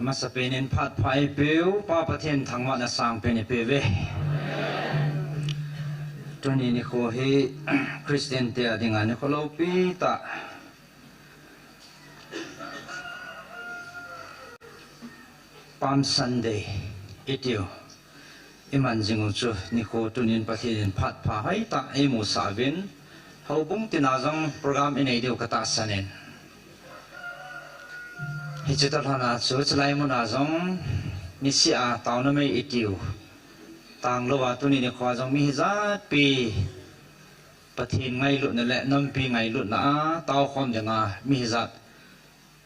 มาสเปนินพัดไฟเปียวป้าประเทศทางวันสร้างเป็นเปเวตัวนี้นี่เขาให้คริสเตียนเตียดิ่งอันนี้เขาเล่าปีตาปามซันเดย์อีเดียวมันจริงๆจู่นี่เขาตัวนี้ประเทศพัดพาให้ตาเอมูสาวินเขาบุ้งตินาจังโปรแกรมinเดียวกับตาสันเองฮิจิตรหน้าจู่จะไล่มุนาจังมิเสียตาวน์ไม่อีเดียวต่างโลกตัวนี้เนี่ยขวาจังมีจัดปีประเทศไงลุนั่นแหละน้ำปีไงลุนะตาวความยังไงมีจัด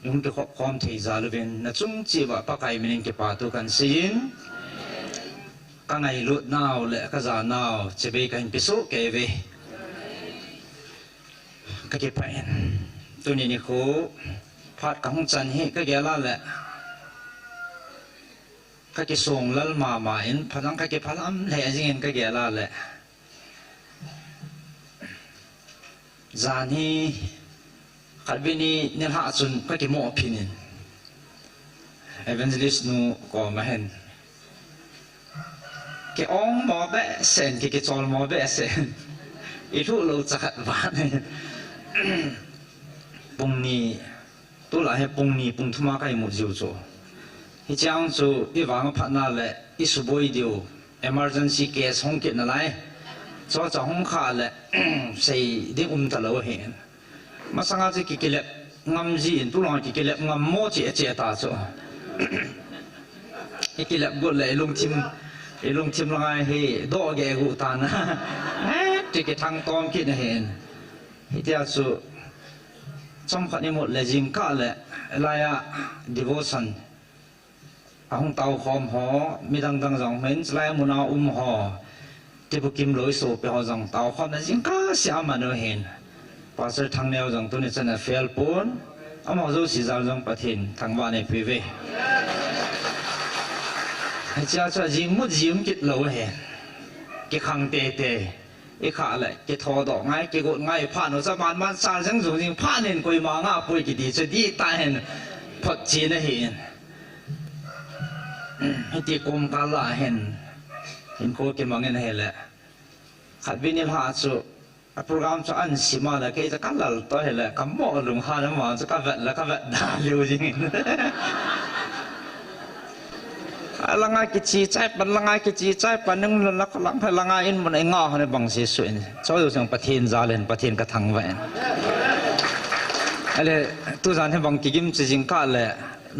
ยุ่งที่ความที่จะรู้เป็นนั่นจุงจีบปากไก่มันเองเก็บปาตัวกันสินก็ไงลุน่าวแหละก็จะน่าวจะไปกันพิสูจน์เก็บก็เก็บไปตัวนี้เนี่ยเขาพัดกับห้องจันทร์ให้ก็แก่ละแหละก็เก็บส่งแล้วมาเห็นพลังก็เก็บพลังแหล่จริงๆก็แก่ละแหละจานี่ขัดวินีเนี่ยหาจุนก็เก็บหม้อพินินเอเวนเจลิสนูก็มาเห็นเก็บอ้องหม้อเบะเซนเก็บจอลหม้อเบะเซนอีทุเราจะขัดบ้านปุ่งนี้ตัวละให้ปุ่งนี้ปุ่งทุ่มกันหมดอยู่จ้ะที่เจ้าจู่อีวางพันนั่นแหละอีสุบอยเดียว emergency case ห้องเก็บนั่นแหละจ้าจะห้องขาดแหละใส่ดิ้งตะเลวเห็นมาสังเกตกี่กิเลสงำจีนตัวละกี่กิเลสงำโมจิเจตาจ้ะอีกิเลสกุเลยลงทิมละไงเฮดอกแกกูตานะที่กิทางตอมคิดเห็นที่เจ้าจู่จำขัดนี่หมดเลยจิงก้าเลยอะไรอะ devotion ห้องเตาคอมหอมีดังจังเหม็นสลายมุนาหอที่พวกกิมลอยสูบไปหอจังเตาคอมนั้นจิงก้าเสียมันเห็นภาษาทางแนวจังตัวนี้จะน่าเฟลปนเอามาดูสิจังประเทศทางบ้านในพิเวให้เจ้าจะจิงมุดจิมกิดลอยเห็นกิขังเตะอีขาเลยกิทอดอกไงกิกดไงผ่านอุตสาหกรรมมันสารสังสุจริงผ่านเห็นกุยมาง่าปุยกิดีจะดีตายเห็นพอจีนเห็นให้ตีกลมกาลาเห็นโคกิมังเงินเห็นแหละขัดวินิลหาสุโปรแกรมจะอันสิมาแล้วก็จะกันหลับตัวเห็นแหละคำบอกลุงฮาน้ำมันจะกันแล้วก็แบบด่าเร็วจริงลังไงกิจใจปันลังไงกิจใจปันนึงลักลังให้ลังไงอินมันไอ้งอในบางสิ่งส่วนชอบดูสิ่งประเทศจาเลนประเทศกระทั่งแหวนอะไรตัวจานให้บางกิมจริงๆก็เลย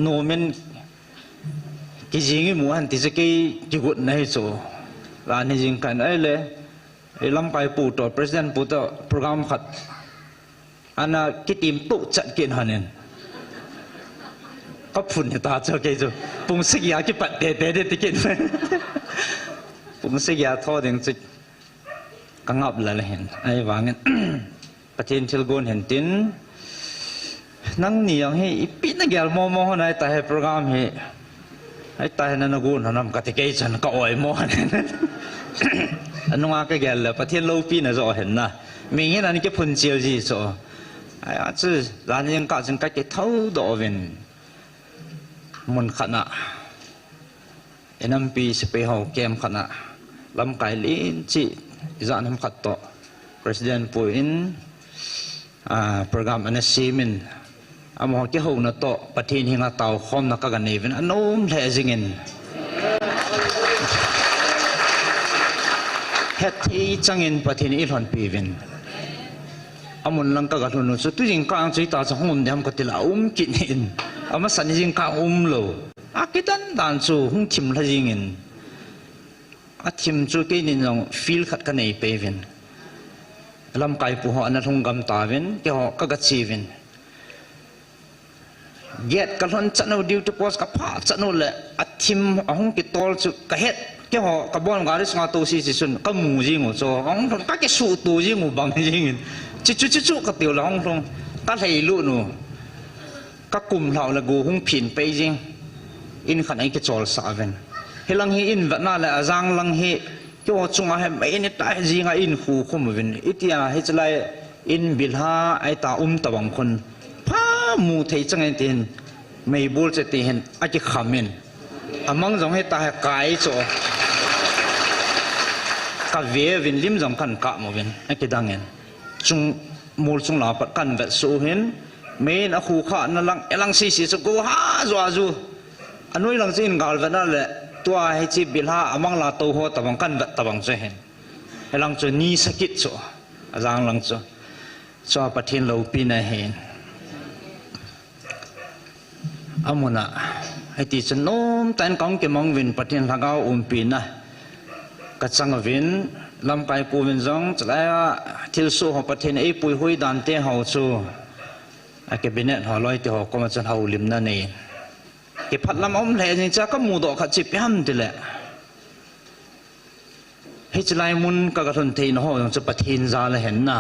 โนเมนกิจงี้หมู่หันที่จะกี่กุดในโซ่ร้านนี้จริงกันไอ้เลยไอ้ลำไปปูตัวประธานปูตัวโปรแกรมขัดอันน่ะกิทีมตุจัดกินหันเองก็ฝุ่นตาเจ้าเกจูปุ่งสิกยาที่ปัดเตะติกินปุ่งสิกยาทอดยังจะกังอับเลยเห็นไอ้วางเงินประเทศเชลโกนเห็นตินนั่งเหนียงให้ปีนักเรียนมอในแต่ให้โปรแกรมให้ไอ้แต่นั่นกูนั่นกติกาฉันก็อ่อยมอเนี่ยอันนู้นก็เกี่ยวเลยประเทศโลกปีน่ะจะเห็นนะมีเงี้ยนั่นก็พุ่นเจียวจีโซ่ไอ้อาจจะร้านยังก็จึงก็เท่าดอกวินมุนขณะเอ็นปีสเปฮาวเกมขณะลำไก่ลิ้นจีจานทำขัดต่อ President พูดโปรแกรมอันนี้ซีมินอามองที่เขาหน้าต่อประเทศหิงาเตาคอมนักกันเนวินอันนู้นแท้จริงเฮ็ดที่จังเงินประเทศอิหร่านปีวินอามุนลังกัดหุ่นสุดที่จริงกลางใจตาจะหุ่นเดียมก็ติลากินหินอามาสันจริงกลางโลอากิดันด่านจู่หุ่นทิมละจริงเงินอาทิมจู่กินนี่น้องฟีลขัดกันในเปวินลำไก่ผู้หอนัทงกำตาวินเกี่ยวกับกัดชีวินเย็ดกันหันจันเอาดิวที่โพสกับผ้าจันเอาเลยอาทิมห้องกิตอลจู่กะเฮ็ดเกี่ยวกับบอลการิสงาตัวซีซิสุนก็มูจิงหัวโซ่ห้องทงก็แค่สู้ตัวจิงหัวบังจิงจู่ก็เตียวละห้องทงก็เลยรู้หนูก็กลุ่มเราละกูห้องผินไปจริงอินขันไอ้กิจอลสาวินเฮลังเฮอินแบบนั้นแหละจังลังเฮเกี่ยวกับจงอาให้ไม่เนี่ยตายจริงอินคู่คุมวินอิที่อ่ะให้จะไล่อินบิลฮาไอ้ตาตะวังคนพามูไทยจังไงเต็น ไม่บูลจะตีเห็นอาจจะขมินมังจงให้ตาไก่โจกับเววินลิมจงขันกะโมวินไอ้กิดังเงินจงมูลจงหลาปัดกันแบบสูเห็นเมนอคูข้านั่งลังซีสกูฮาจัวจูอันนู้นลังซีนกาลแบบนั่นแหละตัวให้จีบิลฮามังลาโตโฮตะบังกันแบบตะบังจะเห็นไอ้ลังจูนี่สกิดโจอาจารย์ลังจูชอบประเทศเราปีน่ะเห็นอามุนะให้ตีฉันโน้มแต่งกองเก็บมองวินประเทศทางเอาปีน่ะกัดสังวินลำไก่ปูวินจงจะได้ทิลสูของประเทศไอ้ปุยหุยดันเตะเขาสูไอ้เก็บบินเนี่ยหอลอยเตะเขาก็มาจะเอาลิมนั่นเองเก็บพัดลำอมแหล่จริงจ้าก็มูดอกขัดจิบยันทีแหละให้จะไล่มุนก็กระทนเทนห่อจะประเทศซาเลยเห็นน่ะ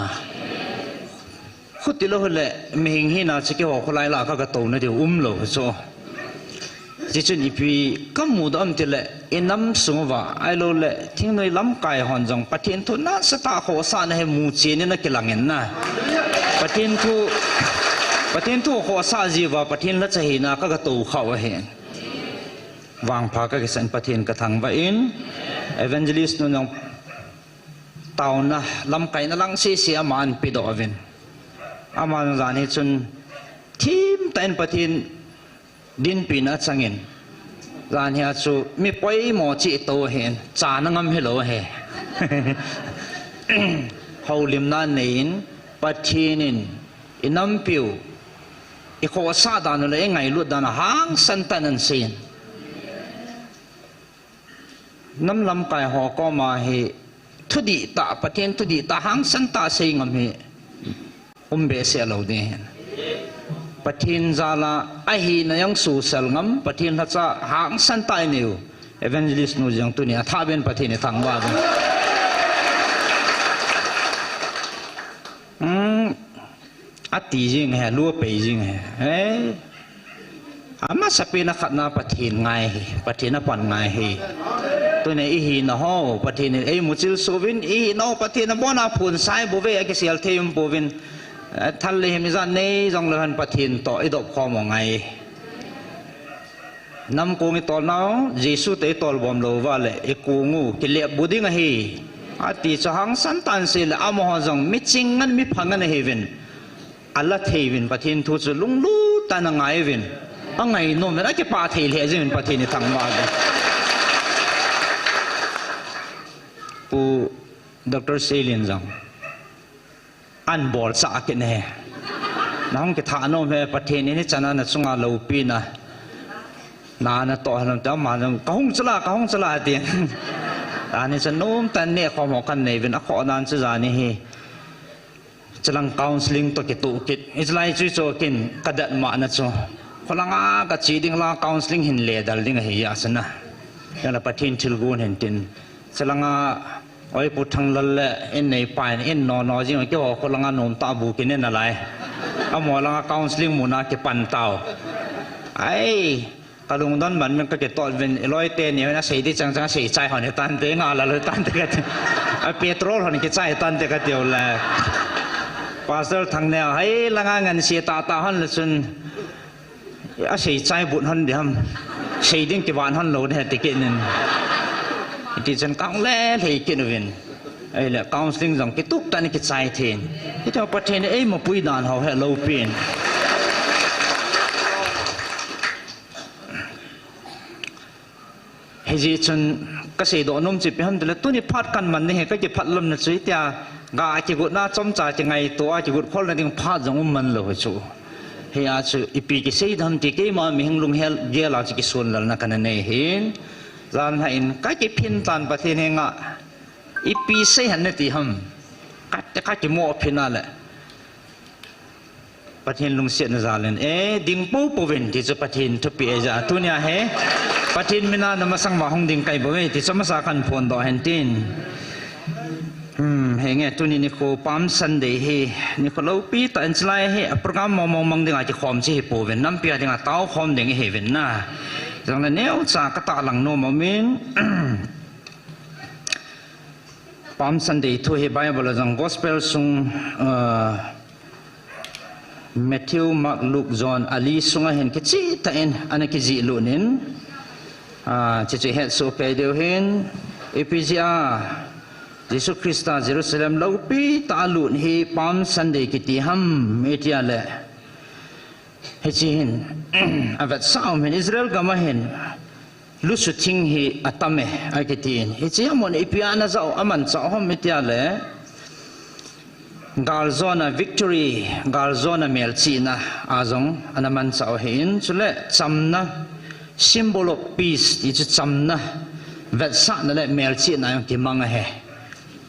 ขุดติโลเหละไม่เห็นหินาจะเกี่ยวกับคนไล่ละก็กระตูนั่นเดียวโลโซจิจุนอีพีก็มูดอมทีแหละอิน้ำสูงว่าไอ้โลเละทิ้งในลำไก่หอนจงประเทศทุนน่าสตาโขสานให้มูเจนี่นักกิลังเงินน่ะประเทศทุโขสาจีว่าประเทศละจะเห็นน่ะก็กระตูเข้าเห็นวางพาก็กิสันประเทศกระทังว่าอินเอเวนเจลิสนุ่งเต่านะลำไก่น่ะลังเสียมันปิดอวินอามาจานี่จนทีมแต่งประเทศดินปีนัดสังเงินจานเฮียจูมีป่วยหมอจีโตเห็นจานังมเฮโลเฮเขาลิมนานินประเทศนินอินัมพิวอีกข้อสาดานเลยไงลุดดานหางสันตันันเซียนน้ำลำไก่หอก็มาเฮทุดีตาประเทศทุดีตาหางสันตาเซียงมเฮเบสเซลเอาเดนประเทศจาลาไอฮีนยังสูเซลงัมประเทศทัศหางสันตายนิวเอเวนเจลิสนูยังตัวนี้ท้าเป็นประเทศในทางว่าอัติจิงเหรอลัวไปจิงเหรออามาสเปนขัดนาประเทศไงประเทศนับวันไงตัวนี้อีฮีนฮอประเทศนี้มุจิลโซวินอีฮีนอประเทศนับวันอาพูนไซบูเวอเกเซียลเทียมบูวินท่านเลยมิจฉาเนี่ยจงเลื่อนประเทศต่อไอ้ดอกคอมว่าไงน้ำกูมีตอนนั้นเยซูเตะตอลบอมโลว่าเลยไอ้กูงูกิเลสบุดิ้งเฮอาทิตย์หังสันตันเสลอามหังจงมิจิงงันมิพังงันเฮวินอัลลอฮ์เทวินประเทศทุจลุงลู่ตานังไงวินอังไงโน้มนั่นแค่ปาเทเลจิวินประเทศนี้ทั้งวันปูดร.เซลินจงอันบอลสักเนี่ยน้องก็ท่าน้องเมื่อประเทศนี้จะนั่นสุงาลูปีนะนานะต่อให้เราจะมาจงกงสละเตียงตอนนี้จะโน้มแต่เนี่ยความหอกกันเนี่ยเป็นอักขระนั้นจะจานี่เฮจะลังคาวน์สลิงตัวกิตุกิจอิสไลจุยโจกินกระดัดมานะจ๊ะพลังอากัดจีดิ้งลาคาวน์สลิงหินเล่ดัลดิ้งเฮียสนะยังละประเทศทิลกูนเห็นตินจะลังอาไอ้พุทธังละเละอินในป่ายอินนอนจริงๆเกี่ยวกับคนละงานนมตาบุกินเนี่ยอะไรเอาหมอละคาวน์สลิงมูนาเก็บปันเตาไอ้กระดุงด้านมันก็เก็บตอดเป็นร้อยเตนเนี่ยนะเสียที่จังเสียใจหันเนี่ยตันเตงอะไรเลยตันเตกันไอ้เปโตรหันเนี่ยใจตันเตกันเดียวแหละพาสเตอร์ทางแนวให้ละงานเงินเสียตาหันเลยจนเสียใจบุญหันเดียมเสียดิ้งเก็บวันหันโหลดเนี่ยติกินนึงที่ฉันก้าวเล่ที่กินวินไอ้แหละก้าวสิ่งจังกิตุกตอนนี้กิจใจเทนที่เจ้าประเทศนี้มาปุยดานเขาให้เราเปลี่ยนเฮจิฉันก็เสียดอกนุ่มจิบไปหันแต่ละตัวนี้พัดกันมันนี่ก็จะพัดลมนะสุดที่กาจิกุน่าจมจ่าจะไงตัวจิกุคนละดิ่งพัดจังมันเลยจู่เฮียจู่อีปีกิเสียดำที่เกี่ยมามีหิงลุงเฮลเยลาจิกิส่วนแล้วนักนั่นเองจานให้อินก็จะพินตันประเทศเฮงอ่ะอีปีเสียหันนี่ที่ฮัมก็จะมั่วพินาแหละประเทศลุงเสียนจานเลยดิ่งปูวินที่จะประเทศทุบปีเอจ่าตัวเนี้ยเฮประเทศมินานมาสังมาหงดิ่งไก่บ่เวที่สมสากันพนดอกเห็นตินเฮงตัวนี้นี่ก็ปั๊มสันเดย์เฮนี่ก็เราปีแต่อินสไลเฮโปรแกรมมองดิ่งอาจจะคอมสิปูวินน้ำเปียดิ่งอาเต้าคอมดิ่งเฮวินน่ะจังนั้นเนี่ยจากกตาหลังโนมมินปั๊มสันเดย์ทั่วเฮบายบอลจังกอสเปลซุง Matthew Mark Luke John Ali sunga hen ke chi ta en ana ki ji lunin chi het so pe deu hen epizia Jesus Christa Jerusalem laupi ta lun hi Palm Sunday ki ti ham metia le he chi hin avat saum hen Israel gama hen lu su thing hi atame ai ki tin he chi amon epiana zau aman chau hom metia le Garzona victory Garzona melchina azong anaman chau hin chule chamna symbol of peace ti chu chamna vat sa na le melchina yang ki manga he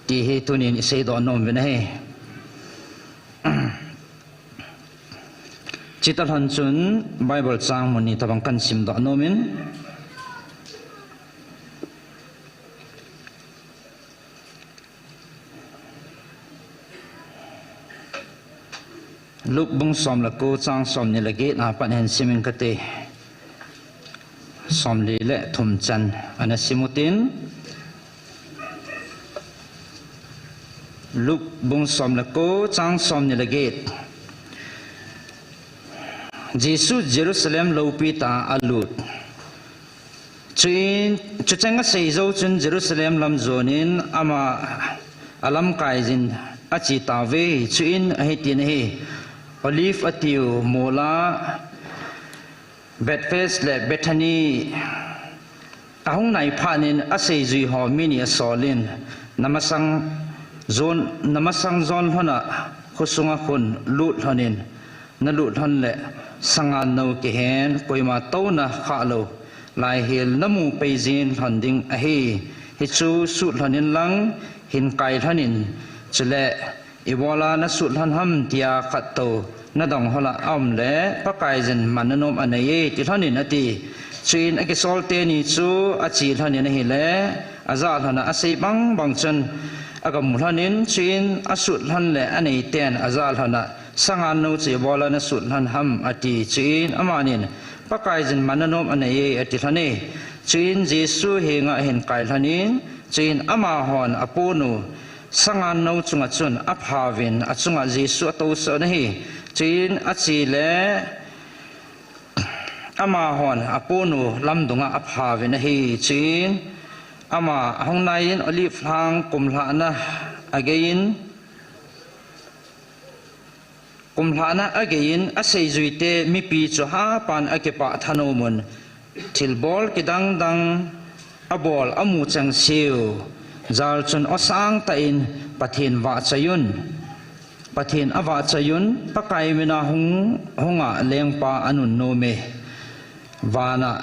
ti he tunin sei do nom vena he chital han chun Bible chang muni tabang kan sim do nomin Luke bung som la ko chang som ni lagi na pan hen simin kate som li le thum chan ana simutin Luke bung som la ko chang som ni lagi Jesus Jerusalem lo pi ta alut chin chuchanga sei zo chun Jerusalem lam zonin ama alam kai jin achi ta ve chin a hetin he Olive atiu mola Bethpage le Bethany ahung nai phanin asei zui ho mini asolin namasang zon hona khusunga khun lut honin na lut hon le sangan no ke hen koima to na kha lo lai hil namu peijin honding a hi chu su honin lang hin kai honin chule Ibola na sut han ham tia khato na dong hola am le pakai jen mananom anaye ti thanin ati chin ake solte ni chu achi thanin hi le aza thana asei bang chen agam thanin chin asut han le anei ten aza thana sangan no che bola na sut han ham ati chin amanin pakai jen mananom anaye ati thane chin Jesu henga hen kai thanin chin ama hon aponu sangan no chunga chun aphavin achunga Jesu to so nahi chin achi le ama hon aponu lamdunga aphavin nahi chin ama hongnain olive hang kumhla na again asei zuite mi pi chu ha pan akepa thanomun thilbol kidang dang abol amu chang siu zal chun osang ta in pathin wa chayun pathin awa chayun pakai mina hunga lengpa anun no me wana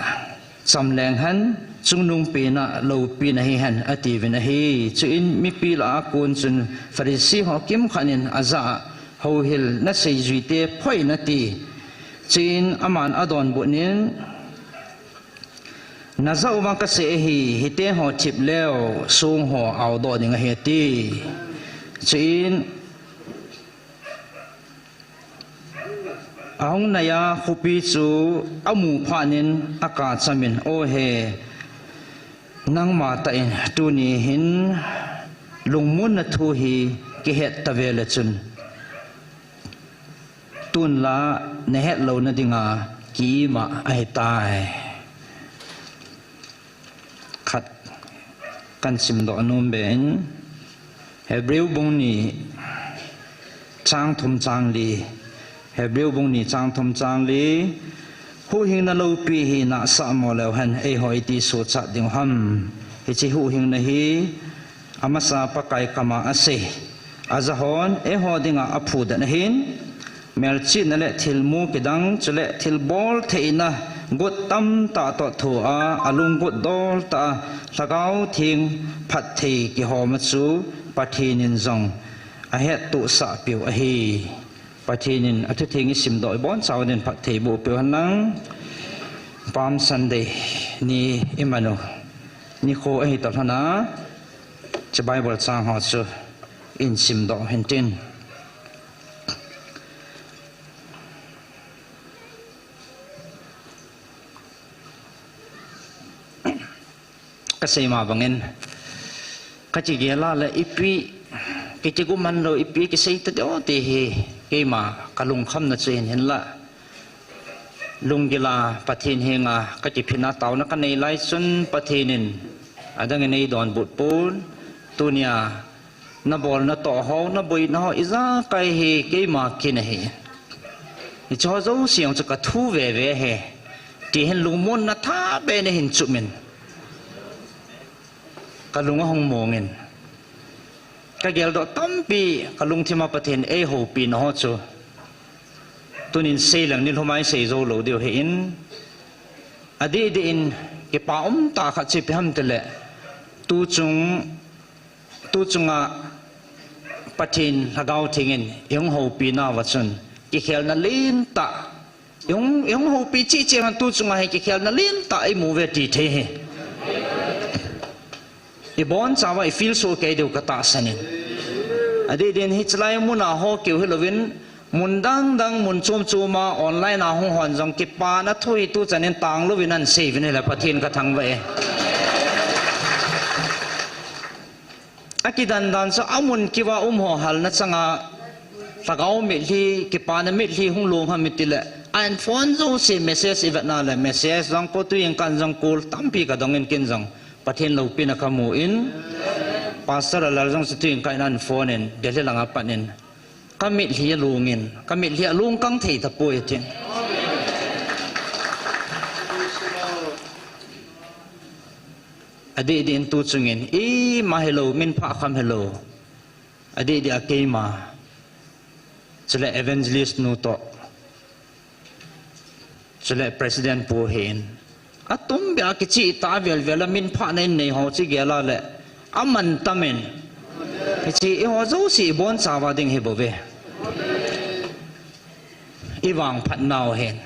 chamleng han chungnung pe na lo pi na hi han ati vina hi chuin mi pi la kun chun farisi ho kim khanin aza ho hil na sei juite phoi na ti chin aman adon bunin nazau ma ka se hi hite ho chip leo sung ho au do ding he ti chin ahong naya khupi chu amu phanin aka chamin o he nangma ta in tuni hin lungmun na thu hi ki het tavela chun tun la ne het lo na dinga ki ma ai tai khat kan sim do anom ben Hebrew bung ni chang thum chang li Hebrew bung ni chang thum chang li hu hing na lo pi hi na sa mo lo han e hoi ti so cha ding ham hi chi hu hing na hi amasa pakai kama ase azahon e ho dinga aphu da na hin melchi na le thilmu kidang chule thilbol theina gut tam ta to thu a alung gut dol ta lagau thing phat thei ki hom chu pathinin zong a het tu sa piu a hi pathinin athu thing sim doi bon chaw den phat thei bu piu hanang Palm Sunday ni imano ni kho a hi ta thana che Bible chang ho chu in sim do hentin kasi ma bangin kachi gela la ipi kiti guman lo ipi kisay ta o te he ke ma กะลุงคำน่ะจะเห็นละลุงกีฬาปะเทนเฮงาก็จะพินาเตานักในไลฟ์ซุนปะเทนินอาดังในดอนบุตรปูนตัวเนียนับบอลนับต่อหอนับบุยนับอิจาไกเฮเกมากินเฮจอเจ้าเสียงจะกระทู้เว่เฮที่เห็นลุงมนนัทธาเบนเห็นจุมินกะลุงห้องมองเงินกะเกลดอตั้มปีกะลุงที่มาปะเทนโฮปีนหอจูตัวนินเซลังนิลหมายเซโซโลเดียวเห็นอดีตอินเก็บป้าตาขัดจิบห้ามเตละตูจุงปะเทนละเกาทิ้งยงโฮปีนาวัชนกิเคลนัลินตายงโฮปีจีเจมันตูจุงให้กิเคลนัลินตาไอมูเวตีเทอีบอนสาวไอฟิลโซเกเดียวกตาสนินอดีตอินฮิตไลมุนาโฮเกี่ยวฮิโลวินมุนดังมุนจูมาออนไลน์นาหงหอนจงกิปานะทุยตู้จันนินตังลูวินันเซวินี่แหละปะเทนกระทังไว้อากิดันซะอามุนกิว่าหัวหัลนะจังอาตะเกาเมลีกิปานะเมลีหงลงหามิติละอันฟอนโซเซเมเซสอีเวนาละเมเซสจังปตุยังกันจังกูลตั้มปีกระดองเงินกินจังปะเทนเราปีนักขโมยภาษาละจังสตุยังกันนันฟอนินเดี๋ยวหลังอาปันินก็มิเลียลุงเงินก็มิเลียลุงกังเทตะปุยจริงอดีตอินตูจุงเงินมาเฮโลมินพะคำเฮโลอดีตอาเกมาจะเล่เอเวนเจลิสนูโตจะเล่ประธานผู้เห็นอะตุ้มเบียกิจิตาเวลเวลมินพะในหัวจิเกล่าเล่อามันตามินจีหัวจูสีบอนสาวดิ่งเฮบเวอีวางพัดนาวเห็น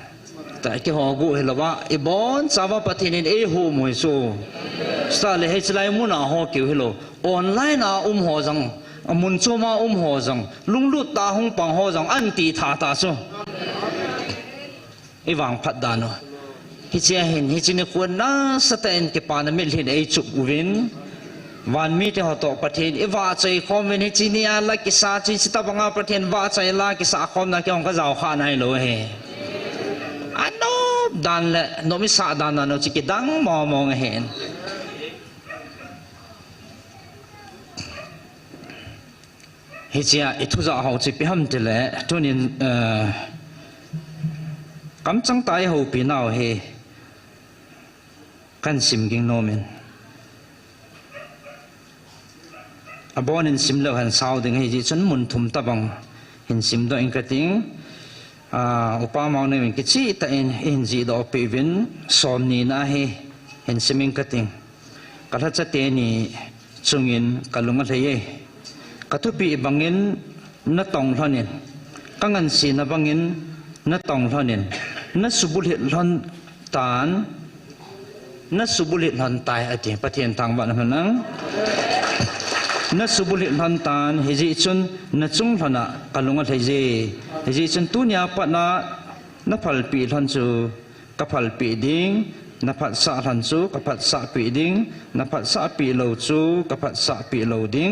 แต่ที่หัวกูเห็นว่าอีบอนสาวปฏิเนนหูมวยสูสตาเลเฮสไลมุนาหัวเกี่ยวเฮโลออนไลน์นาหัวจังมุนจูมาหัวจังลุงลุดตาหงปังหัวจังอันตีท่าตาสูอีวางพัดดานฮิเจียเห็นฮิจินควรน่าสเตนเก็บปานมิลเห็นไอจุกวินวันมีที่หัวโตประเทศอีว่าใจคอมเวนิจิเนียลักกิสาจิสตาบังอาประเทศว่าใจลักกิสาคอมนักยองก็จะเอาข้าในโลเฮอันนู้ดันเลยโนมิสาดันนั่นจิกิดังมองเห็นฮิจิอาอิทุจะเอาจิพิฮัมติเลยทุนินกำจังตายหูปีนเอาเฮกันซิมกิงโนมินอบอนินซิมเลวหันสาวดึงให้จีฉันมุนทุมตะบังเห็นซิมดออิงกระติงอุปมาในวิกิจิตาเอ็นจีดอปีวินสอมนีน่าเห็นซิมิงกระติงกระทัดจะเตนีจุงอินกะลุงอะไรเย่กระทุปีบังอินนัดตองท่านินกังเงินสีนับบังอินนัดตองท่านินนัดสุบุลิหลันตานนัดสุบุลิหลันตายอาทิตย์ประเทศทางบ้านนั้นนัดสุบุลิหลันตานเฮจิจุนนัดจุงหลันกะลุงอะไรเย่เฮจิจุนตุนียปัตนานับพัลปีหลันจูกับพัลปีดิ้งนับพัดสะหลันจูกับพัดสะปีดิ้งนับพัดสะปีเหลาจูกับพัดสะปีเหลาดิ้ง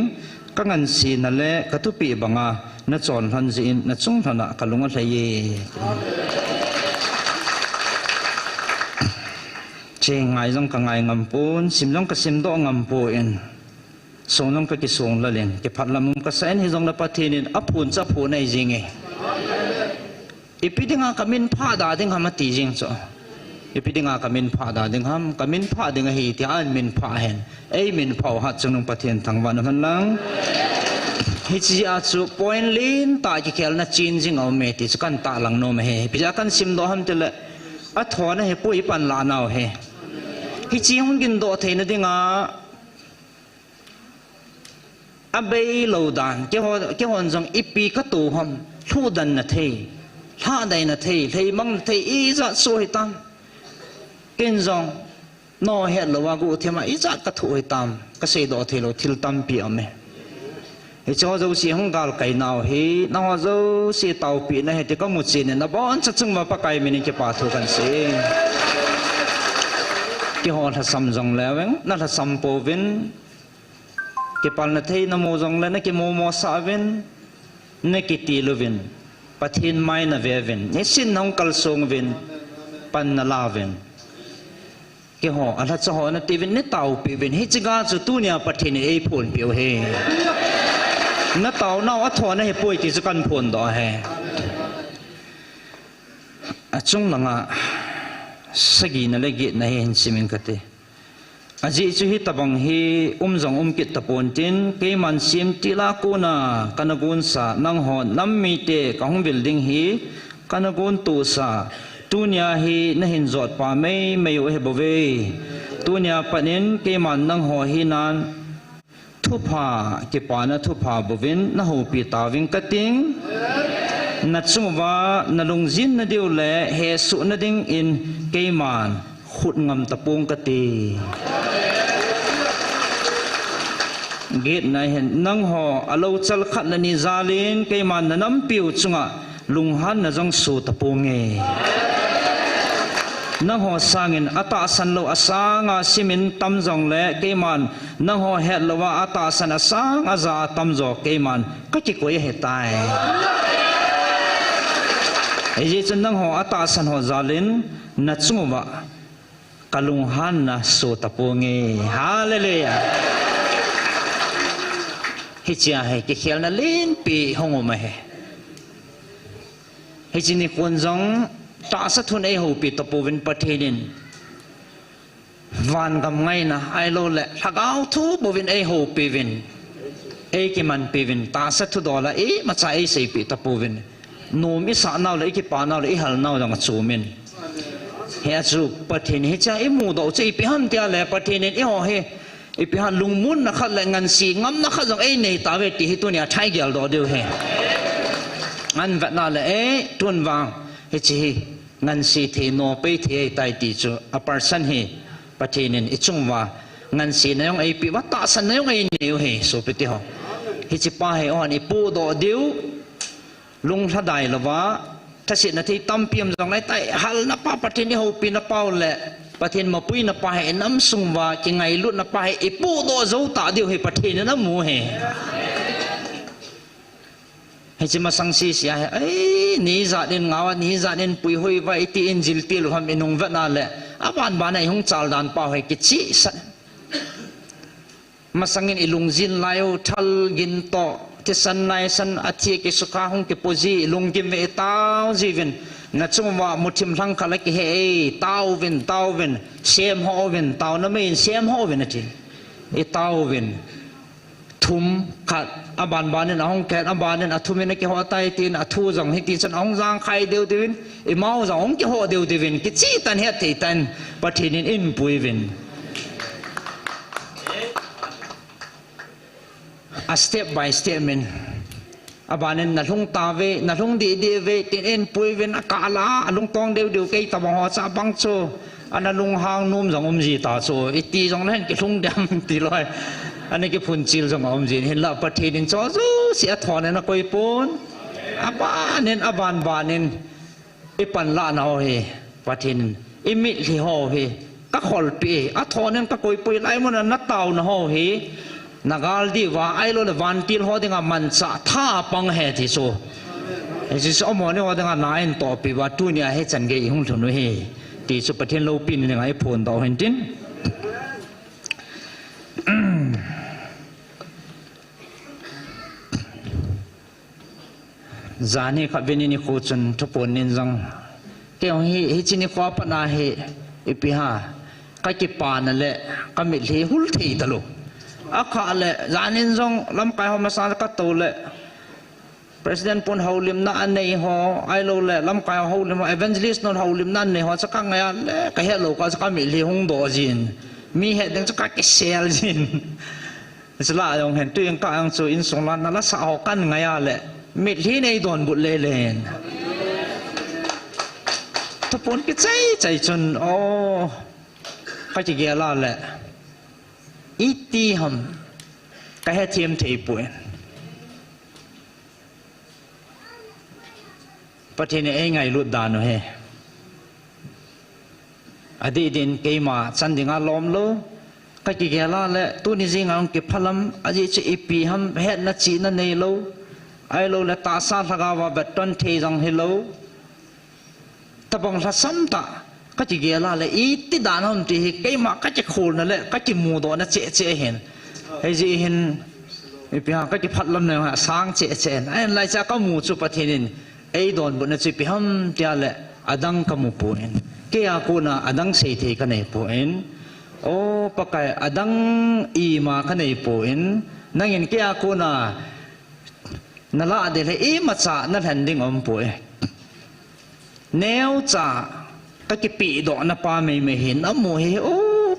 กังเงินสีนั่นแหละกระทุปีบังอานัดจอนหันจีนนัดจุงหันกะลุงอะไรเย่เชียงไงจงกังไงงำปูนสิมจงกสิมโดงำปูนส่งจงกกิส่งละเลนเก็บผัดละมุมกระแสนที่จงละปะเทนินอับปูนจะปูนในจริงไงอีพิดึงอาคามินผ้าดาดึงหามาตีจริงจ้ะอีพิดึงอาคามินผ้าดาดึงหามกามินผ้าดึงให้ที่อันมินผ้าเห็นมินผ้าหัดจงลงปะเทนทางวันนั้นลังฮิจิอาจูพอยน์ลินตาจิเคลน่ะจีนจริงเอาเมติสกันตาหลังโนมเฮพิจารกันซิมโดฮัมเตละอัฐวนะเฮปุยปันลานาวเฮฮิจิฮุนกินโดเทนดิงาอเบยโลดานเกี่ยวจังอีปีกตูฮัมทูดันนะเทท่าใดนะเทเทมังเทอีจัดสวยตามกินจังนอเฮลว่ากูเทมาอีจัดกระถุยตามกษตรโดเทโลทิลตัมปีอเมเฮเจ้าเจ้าเสียงกาลไก่นาวเฮนาวเจ้าเสียเตาปีนะเฮที่ก็มุดจีนนะบ้านจะจึงมาปะไก่มินิเก็บปาทุกันเสียกี่หัวทัศน์จังแล้วเองนั่นทัศน์โปวินเก็บปานนาทีนโมจังแล้วนักเก็บโมโมสาวินนักเก็บตีลวิน ปะทินไม่นะเววินนี่สินน้องกัลทรงวินปันนาลาวินเกี่ยวกับอะไรจะหอนะตีวินนี่เต่าปีวินฮิจิกาจุดตัวเนี่ยปะทินเอพูนเปียวเฮนั่นเต่าน่าอัฐวนะเฮป่วยที่จะกันพูนต่อเฮจงนังอ่ะสกีนั่นเลยกินนะเห็นสิมิงกัดอาจีจุฮิตบังฮีจงกิตตะปนจินเกมันซิมติลากูนากันกุนสานังหอนน้ำมีเตะของบิลดิ้งฮีกันกุนตูสาตัวเนียฮีนหินจอดป่าไม่อยู่เฮบเวตัวเนียปนินเกมันนังหอฮีนันทุพาเก็บปานะทุพาบวินนะหูปีตาวิงกัดติงนัดสมว่านัลงจินนัดเดียวแหละเฮสุนัดดิ้งอินเกมันขุดงำตะปูงกตีเกตนายเห็นนังหออโลจัลขัดนิซาลินเกมันนันปิวจุงะลุงฮันนัจงสูตะปูงเงนังหอสร้างอินอัตาสันโลอาสางาซิมินตัมจงเล่เกมันนังหอเฮลว่าอัตาสันอาสางอาซาตัมจงเกมันก็จิโกยเฮตายไอ้เจ้านังหออัตาสันหอซาลินนัดจุงวะกลุงฮันนะสูตะปูงเงฮาเลลูยาฮิจิอาเฮกิเขียนนั่นเล่นปีห้องมาเฮฮิจินี่คนจงตาสัทุนเอหูปีตะปูวินประเทศนินวันกำไงนะไอโลเล่ถ้าเอาทูบวินเอหูปีวินเอกิมันปีวินตาสัทุดอละมาใช้เอสีปีตะปูวินนูมิสานาวเลยกิปานาวเลยฮัลนาวจังจูมินเฮียจูประเทศนี้จะมูดเอาจะอีพิหันเตียเลยประเทศนี้หอเฮอีพิหันลุงมุนนักขัดแรงงานสีงำนักขัดจงเนี่ยตาเวทีตัวเนี่ยใช้เกี่ยวดอเดียวเฮอันแบบนั้นเลยตุนวางเฮจีงานสีที่โนไปที่ไตตีจูอปาร์สันเฮประเทศนี้อีจุงว่างานสีนั้นปีวัตตาสันนั้นเนี่ยเฮสุปฏิหอเฮจีป้าเฮอันอีปูดอเดียวลุงทัดได้หรือว่าถ้าสิ่งนั้นที่ตั้มเพียมตรงไหนแต่ฮัลนับประเทศนี้เขาปีนับเป้าแหละประเทศมาปุยนับไปน้ำสุ่มว่าจึงไงลุดนับไปอีปูโดเจ้าตาเดียวให้ประเทศนั้นมูเฮให้จะมาสังสีเสียเอ้ยนี่จะเดินเงานี่จะเดินปุยหุยไว้ที่อินจิลติลความอินงเวนั่นแหละอาบานบ้านไอ้หงจาลดานเป้าให้กิจสิสันมาสังเกตอิลุงจินไลโอทัลกินโตที่สันในสันอาทิตย์กิสุขาหงกิปุจีลุงกิมเวตาวจีวินนัดจุงว่ามุทิมทั้งขลักเฮตาววินเสียมหอวินตาวนั่นไม่เสียมหอวินนะจีไอตาววินทุมขัดอาบานบานนี่นะห้องแกนอาบานนี่นะทุมนี่กี่หัวไตตีนทูจังให้ตีสันห้องจางใครเดียวดิวินไอเมาจังห้องกี่หัวเดียวดิวินกิจีตันเฮติตันประเทศนี้อินปุยวินa step by step men abanin na lung tave na lung di ve tin en pui ven akala alung tong deu kai tabang ho sa bang cho ana lung hang num jong ji ta cho iti jong len ki lung dam ti loi ani ki phun chil jong ji hin la pathin cho zu sia thon na koi pon abanin aban banin ipan la na ho he pathin imi li ho he ka khol pi a thon ka koi pui lai mon na taw na ho he nagal di wa ai lo le van til ho dinga man cha tha pang he thi so ji so mo ne ho dinga nain to pi wa tu nia he chan ge hung thun he ti so pathen lo pin ne ngai phone do hen tin zani kha beni ni khu chun thupon nin jang ke hi chini khwa pa na he ipi ha ka ki pa na le ka mi le hul thei ta lo akha le zanin jong lam kai ho ma sa ka to le president pon haulim na anei ho ai lo le lam kai haulim evangelist non haulim nan ne ho cha ka nga le ka he lo ka ka mi li hung do jin mi he deng cha ka ke sel jin sala yong hen tu yang ka ang chu in song lan na la sa ho kan nga ya le mi li nei don but le len to pon ki chai chun o ka chi ge la le iti ham ka he thiam thei puen patine e ngai lut dan no he adi din keima chandinga lom lo ka ki gela le tu ni jinga ke phalam aji che ipi ham he na chi na nei lo ai lo le ta sa thaga wa beton the jong hello tabang la sam ta ka chi ge la le I ti dan hom ti ke ma ka chi khul na le ka chi mu do na che che hen ai ji hin I pi ha ka chi phat lam ne ha sang che che ai lai cha ka mu chu pathinin ai don bu na chi pi ham tia le adang ka mu pu en ke a ko na adang sei the ka nei pu en o pakai adang I ma ka nei pu en nangin ke a ko na nala de le I ma cha na handing om pu e neo cha ka ki pi do na pa me me hin amu he o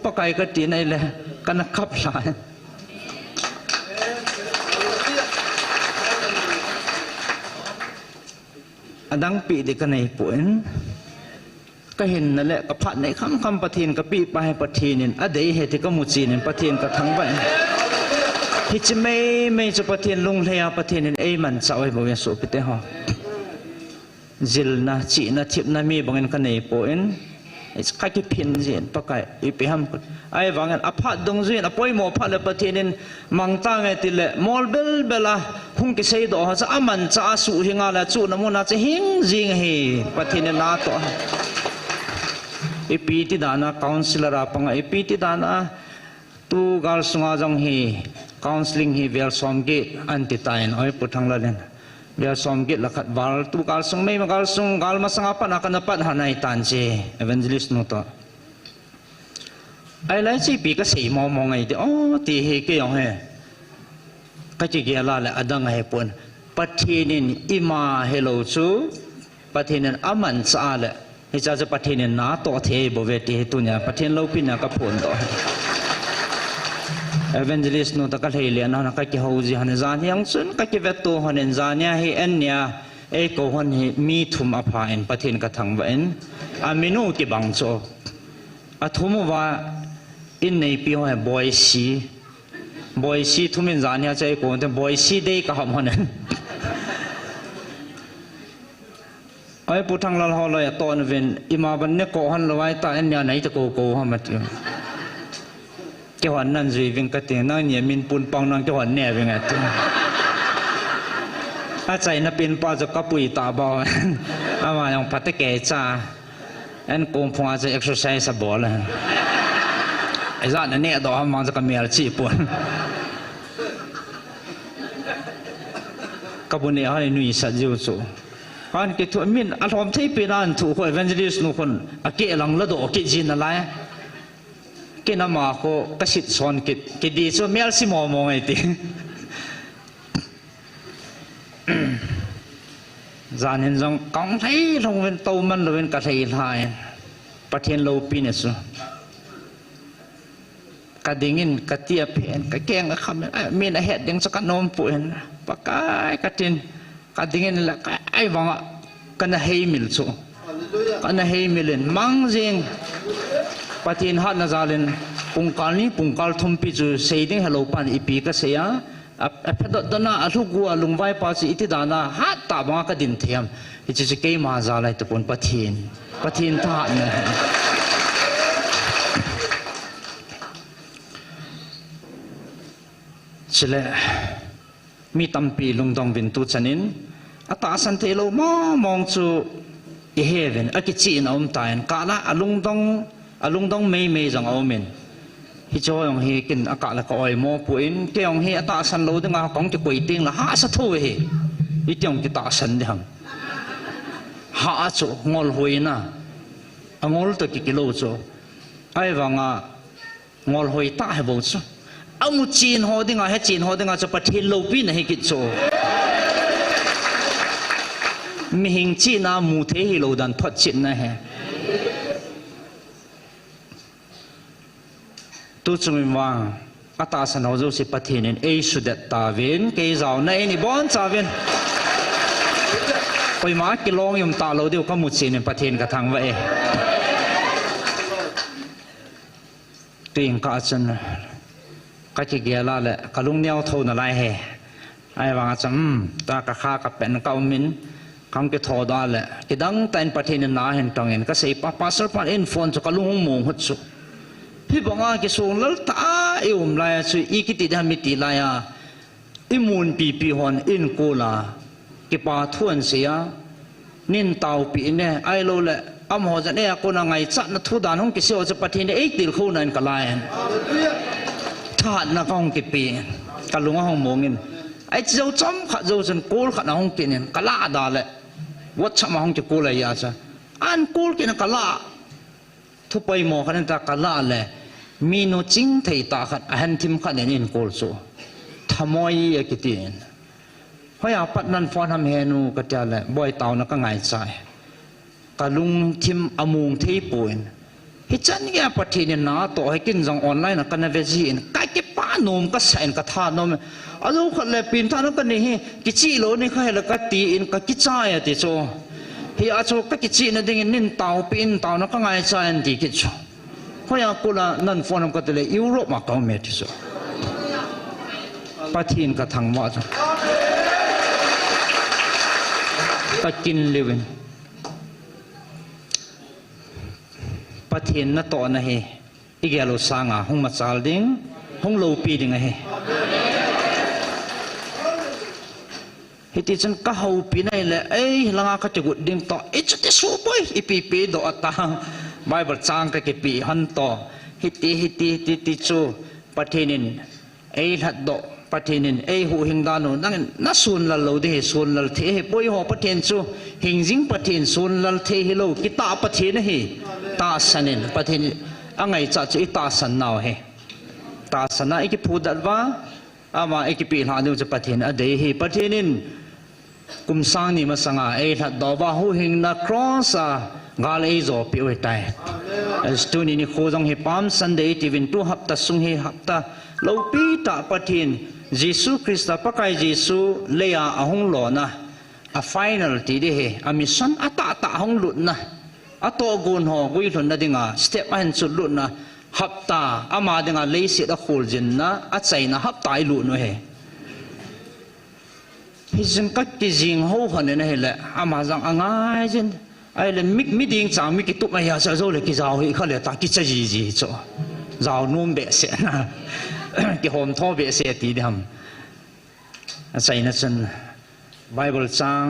pakai ka ti nai le kana khap la adang pi de ka nei pu en ka hin na le ka phat nei kham pathin ka pi pa he pathinin adei he te ka mu chin in pathin ka thang ba hi chi me chu pathin lung leya pathin ei man chawai bo ya so pite ho zil na chi na thip na mi bangin ka nei po en it's ka ki phin jin pakai I pe ham ai wangan aphat dong jin apoi mo phat le pathinin mangta nge ti le molbel bela hung ki sei do ha cha aman cha su hinga la chu na mo na che hing jing he pathinin na to ipi ti dana counselor apanga ipi ti dana tu gal sunga jong hi counseling hi vel som ge anti tain oi puthang la len vel som ge lakhat wal tu gal sung mei gal sung gal ma sanga pa na kana pat hanai tan che evangelist no to ai lai chi pi ka sei mo mo ngai de o ti he ke yong he ka chi ge la la adang he pon pathinin ima hello chu pathinin aman sa la hi cha cha pathinin na to the bo ve ti tu nya pathin lo pin na ka phon do evangelist no ta ka leile na ka ki ho ji han zan yang sun ka ki vet to honen zania hi en nya e ko hon hi mi thum apha en pathin ka thang ba en aminu ki bang cho athumu wa in nei pi ho boy si thumin zania chai ko te boy si dei ka ham honen ai puthang lal ho la to na ven ima ban ne ko han lawai ta en nya nei ta ko ha ma ti ke hwan nan zui ving ka te na ni min pun pang nang ke hwan ne ving at a chai na pin pa jo ka pui ta ba ama yang pate ke cha en kong phwa je exercise a bol ai za na ne do ma ja ka mel chi pun ka bu ne ha ni sa ju chu kan ke thu min a thom thei pe nan thu ko evangelist nu kon a ke lang la do ke jin na lai ke na ma ko ka sit son ke di so mel si mo mo ngai ti zan hin jong kong thei long wen to man lo wen ka thei lai pathian lo pi ne su ka dingin ka tia pen ka keng ka kham min a het ding sa ka nom pu hen pakai ka tin ka dingin la ka ai wanga kana hei mil chu kana hei milen mang jing pathin hat na zalen pungkal thumpi chu seiding hello pan ipi ka seya a phedot dana alugu alungwai pa chi iti dana hat ta banga ka din thiam ichi chi ke ma zalai to pon pathin tha na chile mi tampi lungdong vin tu chanin ata san te lo mong chu I heaven akichi in om tain kala alungdong mei jang omen hi choyong hi kin akala ka oi mo puin keong hi ata san lo dinga kong ti koi ting la ha sa thu hi I tiong ki ta san dang ha chu ngol hoina angol to ki kilo chu ai wanga ngol hoi ta he bo chu amu chin ho dinga chu pathin lo pi na hi ki chu mi hing chi na mu the hi lo dan phat chin na he tu chung wa ata san ho zo si pathin e su dat ta ven ke zau na ni bon cha ven koi ma ki long yum ta lo deu ka mu chin pathin ka thang wa e ting ka chan ka chi ge la le ka lung neo tho na lai he ai wa cham ta ka kha ka pen ka min kam ke tho da le ki dang tan pathin na hen tong en ka sei pa pasal pan in phone chu ka lung mong hut chu phi banga ke song lal ta eum lai chu I ki ti da mi ti la ya imun pi hon in ko la กิปาทวนเสียนินเตาปีเนี่ยไอโลเล่อมหัวจะเนี่ยคนอะไรจัดนัทุดานห้องกิเสียวจะปฏิเนี่ยติลคู่นั่นก็ไล่ทาดนักห้องกิปีกันลุงห้องมองเงินไอ้เจ้าจอมขัดเจ้าจนกูขัดห้องกินเนี่ยก็ลาดาเลยวัดชมาห้องจะกูเลยอาจจะอันกูกินก็ลาทุบไปหมอขันตากลาเลยมีโนจิงไทยตาขัดหันทิมขัดเนี่ยกูสู้ทำไมกิตีนเพราะปัดนั้นฟอนทำเฮนูก็จะเลยบ่อยเต่านักก็ไงใจกลุงทิมอมูงที่ป่วยฮิจันเนี่ยปฏิเนี่ยนาต่อให้กินจังออนไลน์นักกันเวจีนใกล้เก็บป้านมก็ใส่กระทานมอาลูกคนเลยปีนท่านนักกันนี่กิจิโลนี่เขาให้ละก็ตีอินก็กิจใจอะติโซฮิอาโซก็กิจินั่นดิ่งนินเต่าปีนเต่านักก็ไงใจอันดีกิจเพราะอย่างกูละนั่นฟอนก็จะเลยยุโรปมาเก่าเมติโซปฏินก็ทางว่าจ้ะก็กินเลวินปะเทียนนัตโตนะเฮอีกอย่างเราสร้างห้องมาซาลดิ้งห้องโลปีดิ้งเฮฮิติจันก็เขาปีนั่นแหละเอ้ยหลังอาก็จะกุดดิ้งต่อเอ้จุดที่สู้ไปอีปีโดดตาใบบทสร้างก็เก็บปีหันต่อฮิติจูปะเทียนเอ้ยหัดโดปะเทียนเอ้ยหูหิงดานุนั่งน่าส่วนละเราได้ส่วนละเทให้ป่วยหัวปะเทียนจูหิงจิงปะเทียนส่วนละเทให้เรากิตาปะเทียนเฮตาสันินปะเทนอังไงจัดจะตาสันนาวเฮตาสันน่ะอีกพูดดัดว่าอามาอีกปีหาดูจะปะเทนอเดยเฮปะเทนินกุมสังนี่มาสังอาเอทัดดาวาหูหิงนักครอสกาลเอโซปิวเอตัยสตูนี่โคจงเฮปามสันเดย์ที่วินตุฮับตาสุงเฮฮับตาเราปีตาปะเทนเยซูคริสต์ปะกายเยซูเลียอาหงโลนะa final ที่เดเฮอามิสันอัตาหงลุดนะอัตโตกุนหอกุยหลุนนะดิงาสเต็ปอันสุดลุนนะฮับตาอามาดิงาเลสิตะคูลจินนะอัดใจนะฮับตาอิลุนเฮฮิจันกัดกิจิงหูหันเนี่ยเฮละอามาจังอ่างจินไอ้เล่นมิดิงจางมิกิตุไม่ยาจะโจเลยกิจาวเขาเลยตากิจจีโจจาวนุ่มเบสนะกิหอมท่อเบสตีดำใจนะจันไบเบิลจาง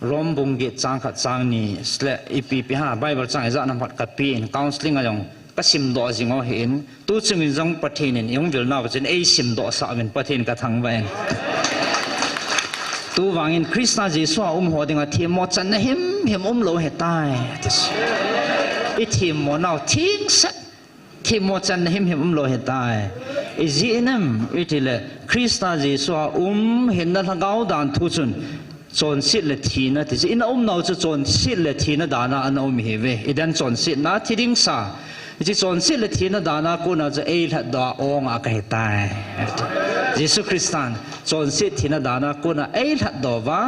รวมบุงเกตจางขัดจางนี่สละอีปีห้าไบเบิลจางจะนำพัดกับปีนคาวส์ลิงอะไรอย่างก็สิมดอจิงเอาเห็นตู้จึงจังประเทศนี่ยังวิลน่าเป็นไอสิมดอสาเป็นประเทศกระทั่งไปตู้วางอินคริสต์เยซูหัวดิ่งทีมมอจันนะหิมโลเหตุใต้อีทีมมอน่าทิ้งสัตทีมมอจันนะหิมโลเหตุใต้อีจีนัมอีทีละคริสต์เยซูเห็นนั่นก้าวดันทุจุนจนสิเลทีนะที่อินน่าจะจนสิเลทีนะดานาอันมีเหตุอีดันจนสินะที่ดิ้งซาที่จนสิเลทีนะดานากูน่าจะเอลหัดดาองอาเกตตายเยซูคริสต์จนสิทีนะดานากูน่าเอลหัดดาว่า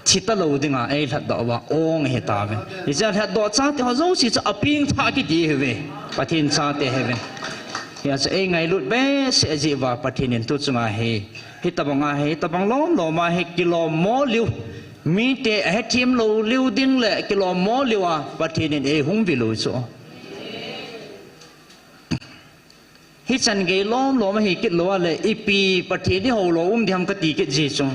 ทิตลาวดิ้งเอลหัดดาว่าองเหตุตาเวที่จะหัดดาจ้าที่เขาจะสิจะอภิงท่ากิดีเหตุปฏิญาเตเหตุที่จะเองไงลุดเบสเอจิวาปฏิญาตุจุงาเหฮิตบังอาเหตบังล้อมล้อมาเหกิโลโมลิวมีเตะเหทีมโลลิวดิ้งเละกิโลโมลิวะปฏิญาเอหุงวิลุโซฮิจันเกล้อมล้อมาเหกิโลอะไรอีปีปฏิญาหัวล้อที่ทำกติกิจจีจง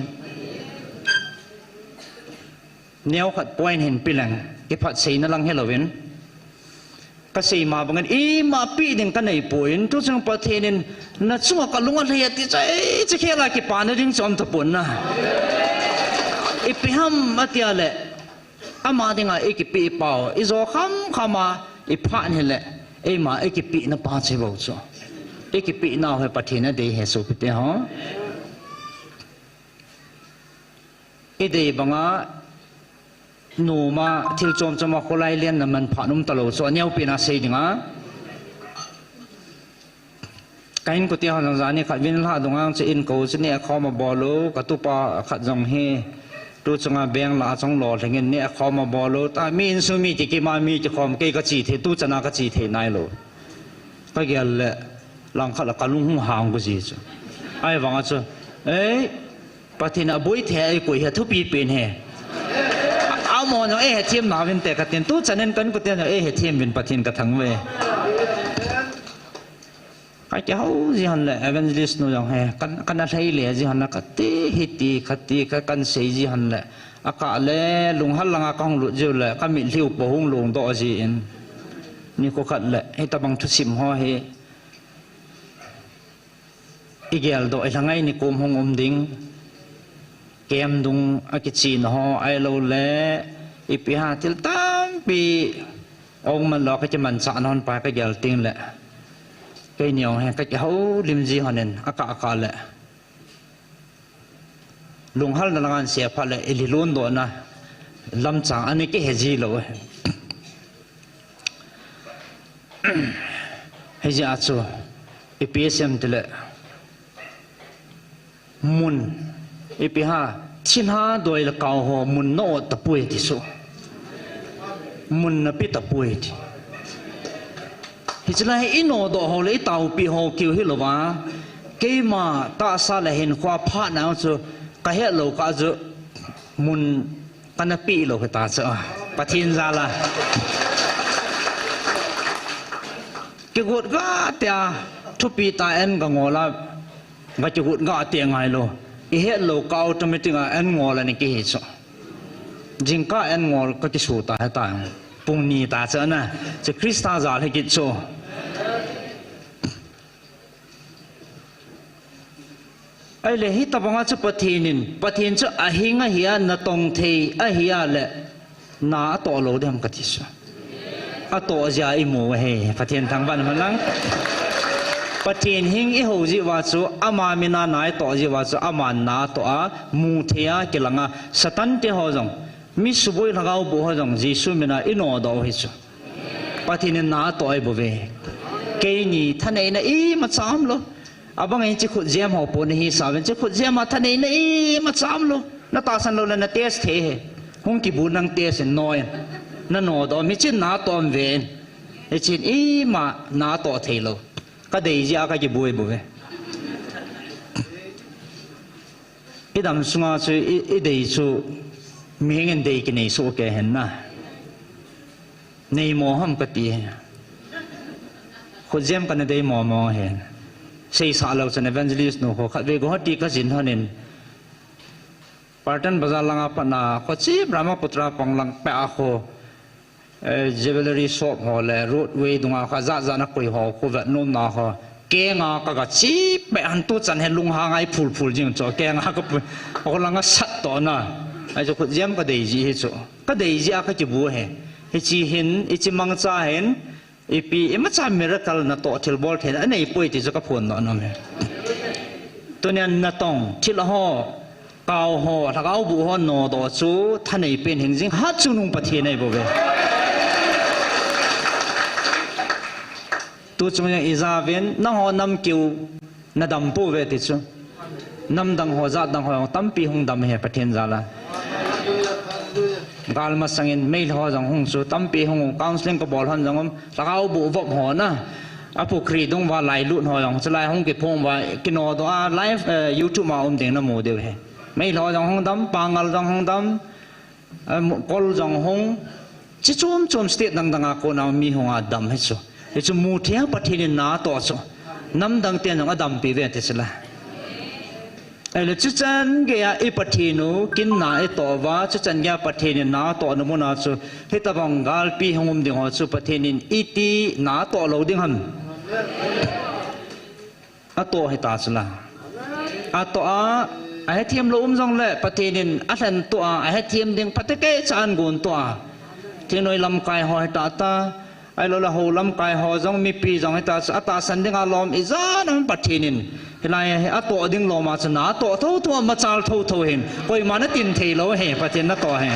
เนี้ยขัดป่วยเห็นปีหลังเก็บผัดใส่นั่งลังให้เราเว้นก็ใส่มาบางกันมาปีหนึ่งกันในป่วยทุกจังประเทศนึงนั่นช่วงกันลุงอะไรที่จะแค่อะไรกี่ปานนี่ถึงจอมตะปุ่นนะอีปีห้ามมาเตียเละอามาดิ่งอ่ะอีกปีเปล่าอีโจข้ามาอีพระนี่แหละมาอีกปีน่ะป้าเจ้าจ้ะอีกปีน่าให้ประเทศนั้นได้เห็นสุขเดียวอีเดียบังอ่ะหนูมาที่จอมจะมาคนไล่เลี้ยนนั่นมันผ่านุ่มตลอดส่วนเนี้ยเป็นอาศัยดิ่งอ่ะการกุฏิหันจานี่ขัดวินลาดงางจะอินกูจะเนี่ยเข้ามาบอลูกตุปาขัดจงเฮดูจงอาเบียงลาจงหล่อถึงเงี้ยเนี่ยเข้ามาบอลูแต่มีอินซูมีที่กิมามีจะคอมเกยกจีเทตู้จะน่ากจีเทนายโลก็เกี่ยวเลยหลังขัดกันลุงหงหางกูจีจ้ะไอ้ฟังอ่ะจ้ะปะทินอบุยเทไอ้กุยเฮทุบปีเป็นเฮเอาหมอนเทียมหนาเป็นแต่กระเทียนตู้จะเน้นกันกุฏิเทียมเป็นปะทินกระทั่งเว cái cháu gì hẳn là evangelist nó rằng hè căn thấy lẽ gì hẳn là cái tí hiti cái căn sĩ gì hẳn là cả lẽ lùng hắt là con lụt dưa là cái miệng liu bổ hung lùng đó gì như có khẩn là hay ta bằng chút xìm hoa hay igel đó là ngay ni cùng hung đinh kem dung cái chi nó ai lâu lẽ ipiha til tam pi ông mình lo cái chân mình sẵn hơn phải cái giờ tiền lệ cái nhiều hay cái cháu lim gì họ nên cả lệ lùng hal là ngan xe phải lệ ili luôn đó na lâm chẳng anh ấy cái gì rồi hay gì à chú IPSM til lệ mun IPH thiên ha đôi là cao hồ mun nọ tập bùi thì số mun na pi tập bùi thì thì chỉ là ít nọ đó họ lấy tàu pi họ kêu hết rồi mà cái mà ta sa là hiện khoa phát nào chứ cái hết lâu cả chứ mun cái na pi lâu cái ta chứ bắt thiên ra là cái gột gã tia thu pi ta em cái ngõ là cái chỗ gột gã tia ngay luôn cái hết lâu cao trong mấy tiếng em ngõ là này cái hết số chính cả em ngõ cái số ta hết ta bùng nì ta chứ na chứ Christa giả hay cái số ai lẽ hít tập ngã chứ bắt thiên chứ ahinga hiya na tông thề ahiya lẽ na to lâu đi ham cái số to giờ imu he bắt thiên thằng bạn mà lăng bắt thiên hing i hậu gì vào số ama mina nai to gì vào số ama na to mu thea cái lăng satan te ho jong mi suboi lagao bo ho jong jisu mina ino do hi chu bắt thiên na to ai bo ve cái ni thân này na i mà chăm lo abang anh chỉ khut jam ho po ni sa ben chỉ khut jam mà thân này na i mà chăm lo na ta san lo na test the hong ki bu nang test noi na no do mi chin na to ve e chin i mà na to the lo cái đấy gì cái bùi bùi cái đam sung cho cái đấy cho miếng anh đấy cái này số cái hình na này mò ham cái gì khối gem cái này đấy mò hình xây xã lâu cho evangelist nó họ về có tí cái gì hơn nên Partan bazar lang apa na ko chi Brahmaputra panglang pa ako jewelry shop ho le roadway dunga kha za na koi ho ko va nom na ho ke nga ka chi pe han tu chan he lung ha ngai phul jing cho ke nga ka ko langa sat to na ai cho ko jam ka dei ji he cho ka dei ji ka chi bu he he chi hin i chi mang cha hen i pi e ma cha miracle na to thil bol the na nei poi ti cho ka phun no me to nen na tong thil ho cao ho thà cao bu ho no do chu tha nei pen hing jing ha chu nung pa the nei bo be tu chung yang izaven na ho nam kiu na dam pu ve ti chu nam dang ho za dang ho tam pi hung dam he pathen za la gal ma sangin mail ho jang hung chu tam pi hung counseling ko bol han jang tagau bu vop ho na apu kri dong wa lai lut ho jang chlai hung ki phong wa kino do a live YouTube ma ding na mo de he mail ho jang hung dam pangal jang hung dam kol jang hung chi chum state dang dang ko na mi hung a dam he chu itu mutia pathin na to so nam dang ten ng adam pi ve te sila ai chu chan ge ya i pathinu kin na e to wa chu chan ya pathin na to no mo na chu he ta bang gal pi hongum ding ho chu pathin iti na to lo ding han a to he ta sila a to a ai thiam lo jong le pathin a than to a ai thiam ding pateke chan gun to a thinoi lam kai ho ta ta ai lo la ho lam kai ho jong mi pi jong ta ata san ding a lom izan am pathinin hilai a to ding lo ma chana to tho ma chal tho hin koi ma na tin thei lo he pathin na to he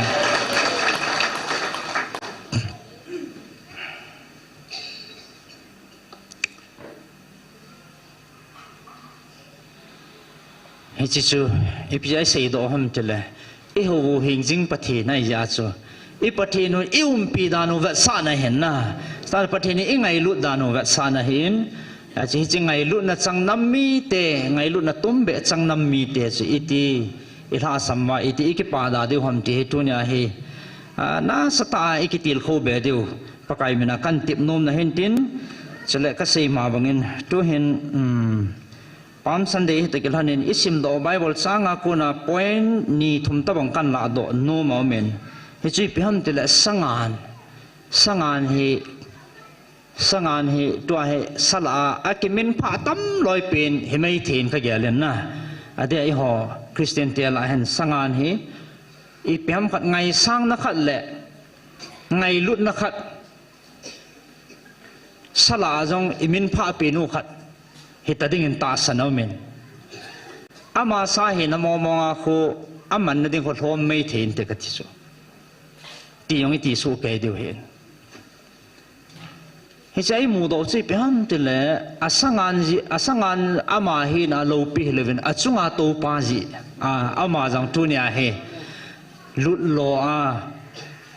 he chi chu API sei do ham tele e ho hing jing pathin na ya chu i pathinu pi danu va sa na hen na star pathini i ngai lut danu va sa na hin a chi chi ngai lut na chang nam mi te ngai lut na tum be chang nam mi te chi iti i tha samwa iti ki pa da de hom ti tu nya hi na sata i ki til kho be de pakai mina kan tip nom na hen tin จะเละก็สีมาบังอินตัวเห็นปามสันเดย์ตะกี้ท่านเห็นอิสิมโดไบเบิลสร้างอากูน่ะพอยนี่ทุ่มตะบังกันละโดโนมาเมนเฮจิพิฮัมติละสังานเฮตัวเฮสละอากิมินพาตั้มลอยเป็นเฮไม่เทียนขยะเลนนะอเดียไอหอคริสเตียนเตียละเห็นสังานเฮอีพิฮัมขัดไงสร้างนักขัดแหละไงลุดนักขัดสละจงอิมินพาเป็นอุขัดเหตุดิ่งตาสนอมินอามาสาเหตุนมองอาคูอามันนั่นดิ่งคนทอมไม่เทียนเตกัติสุตียงตีสู้แกเดียวเห็นเฮ้ยใจมูดอสิเปียมติเลยอาสังานอามาเฮน่าโลปีเลวินอาจุงอาโตปาจิอามาจังตุเนียเฮลุดโล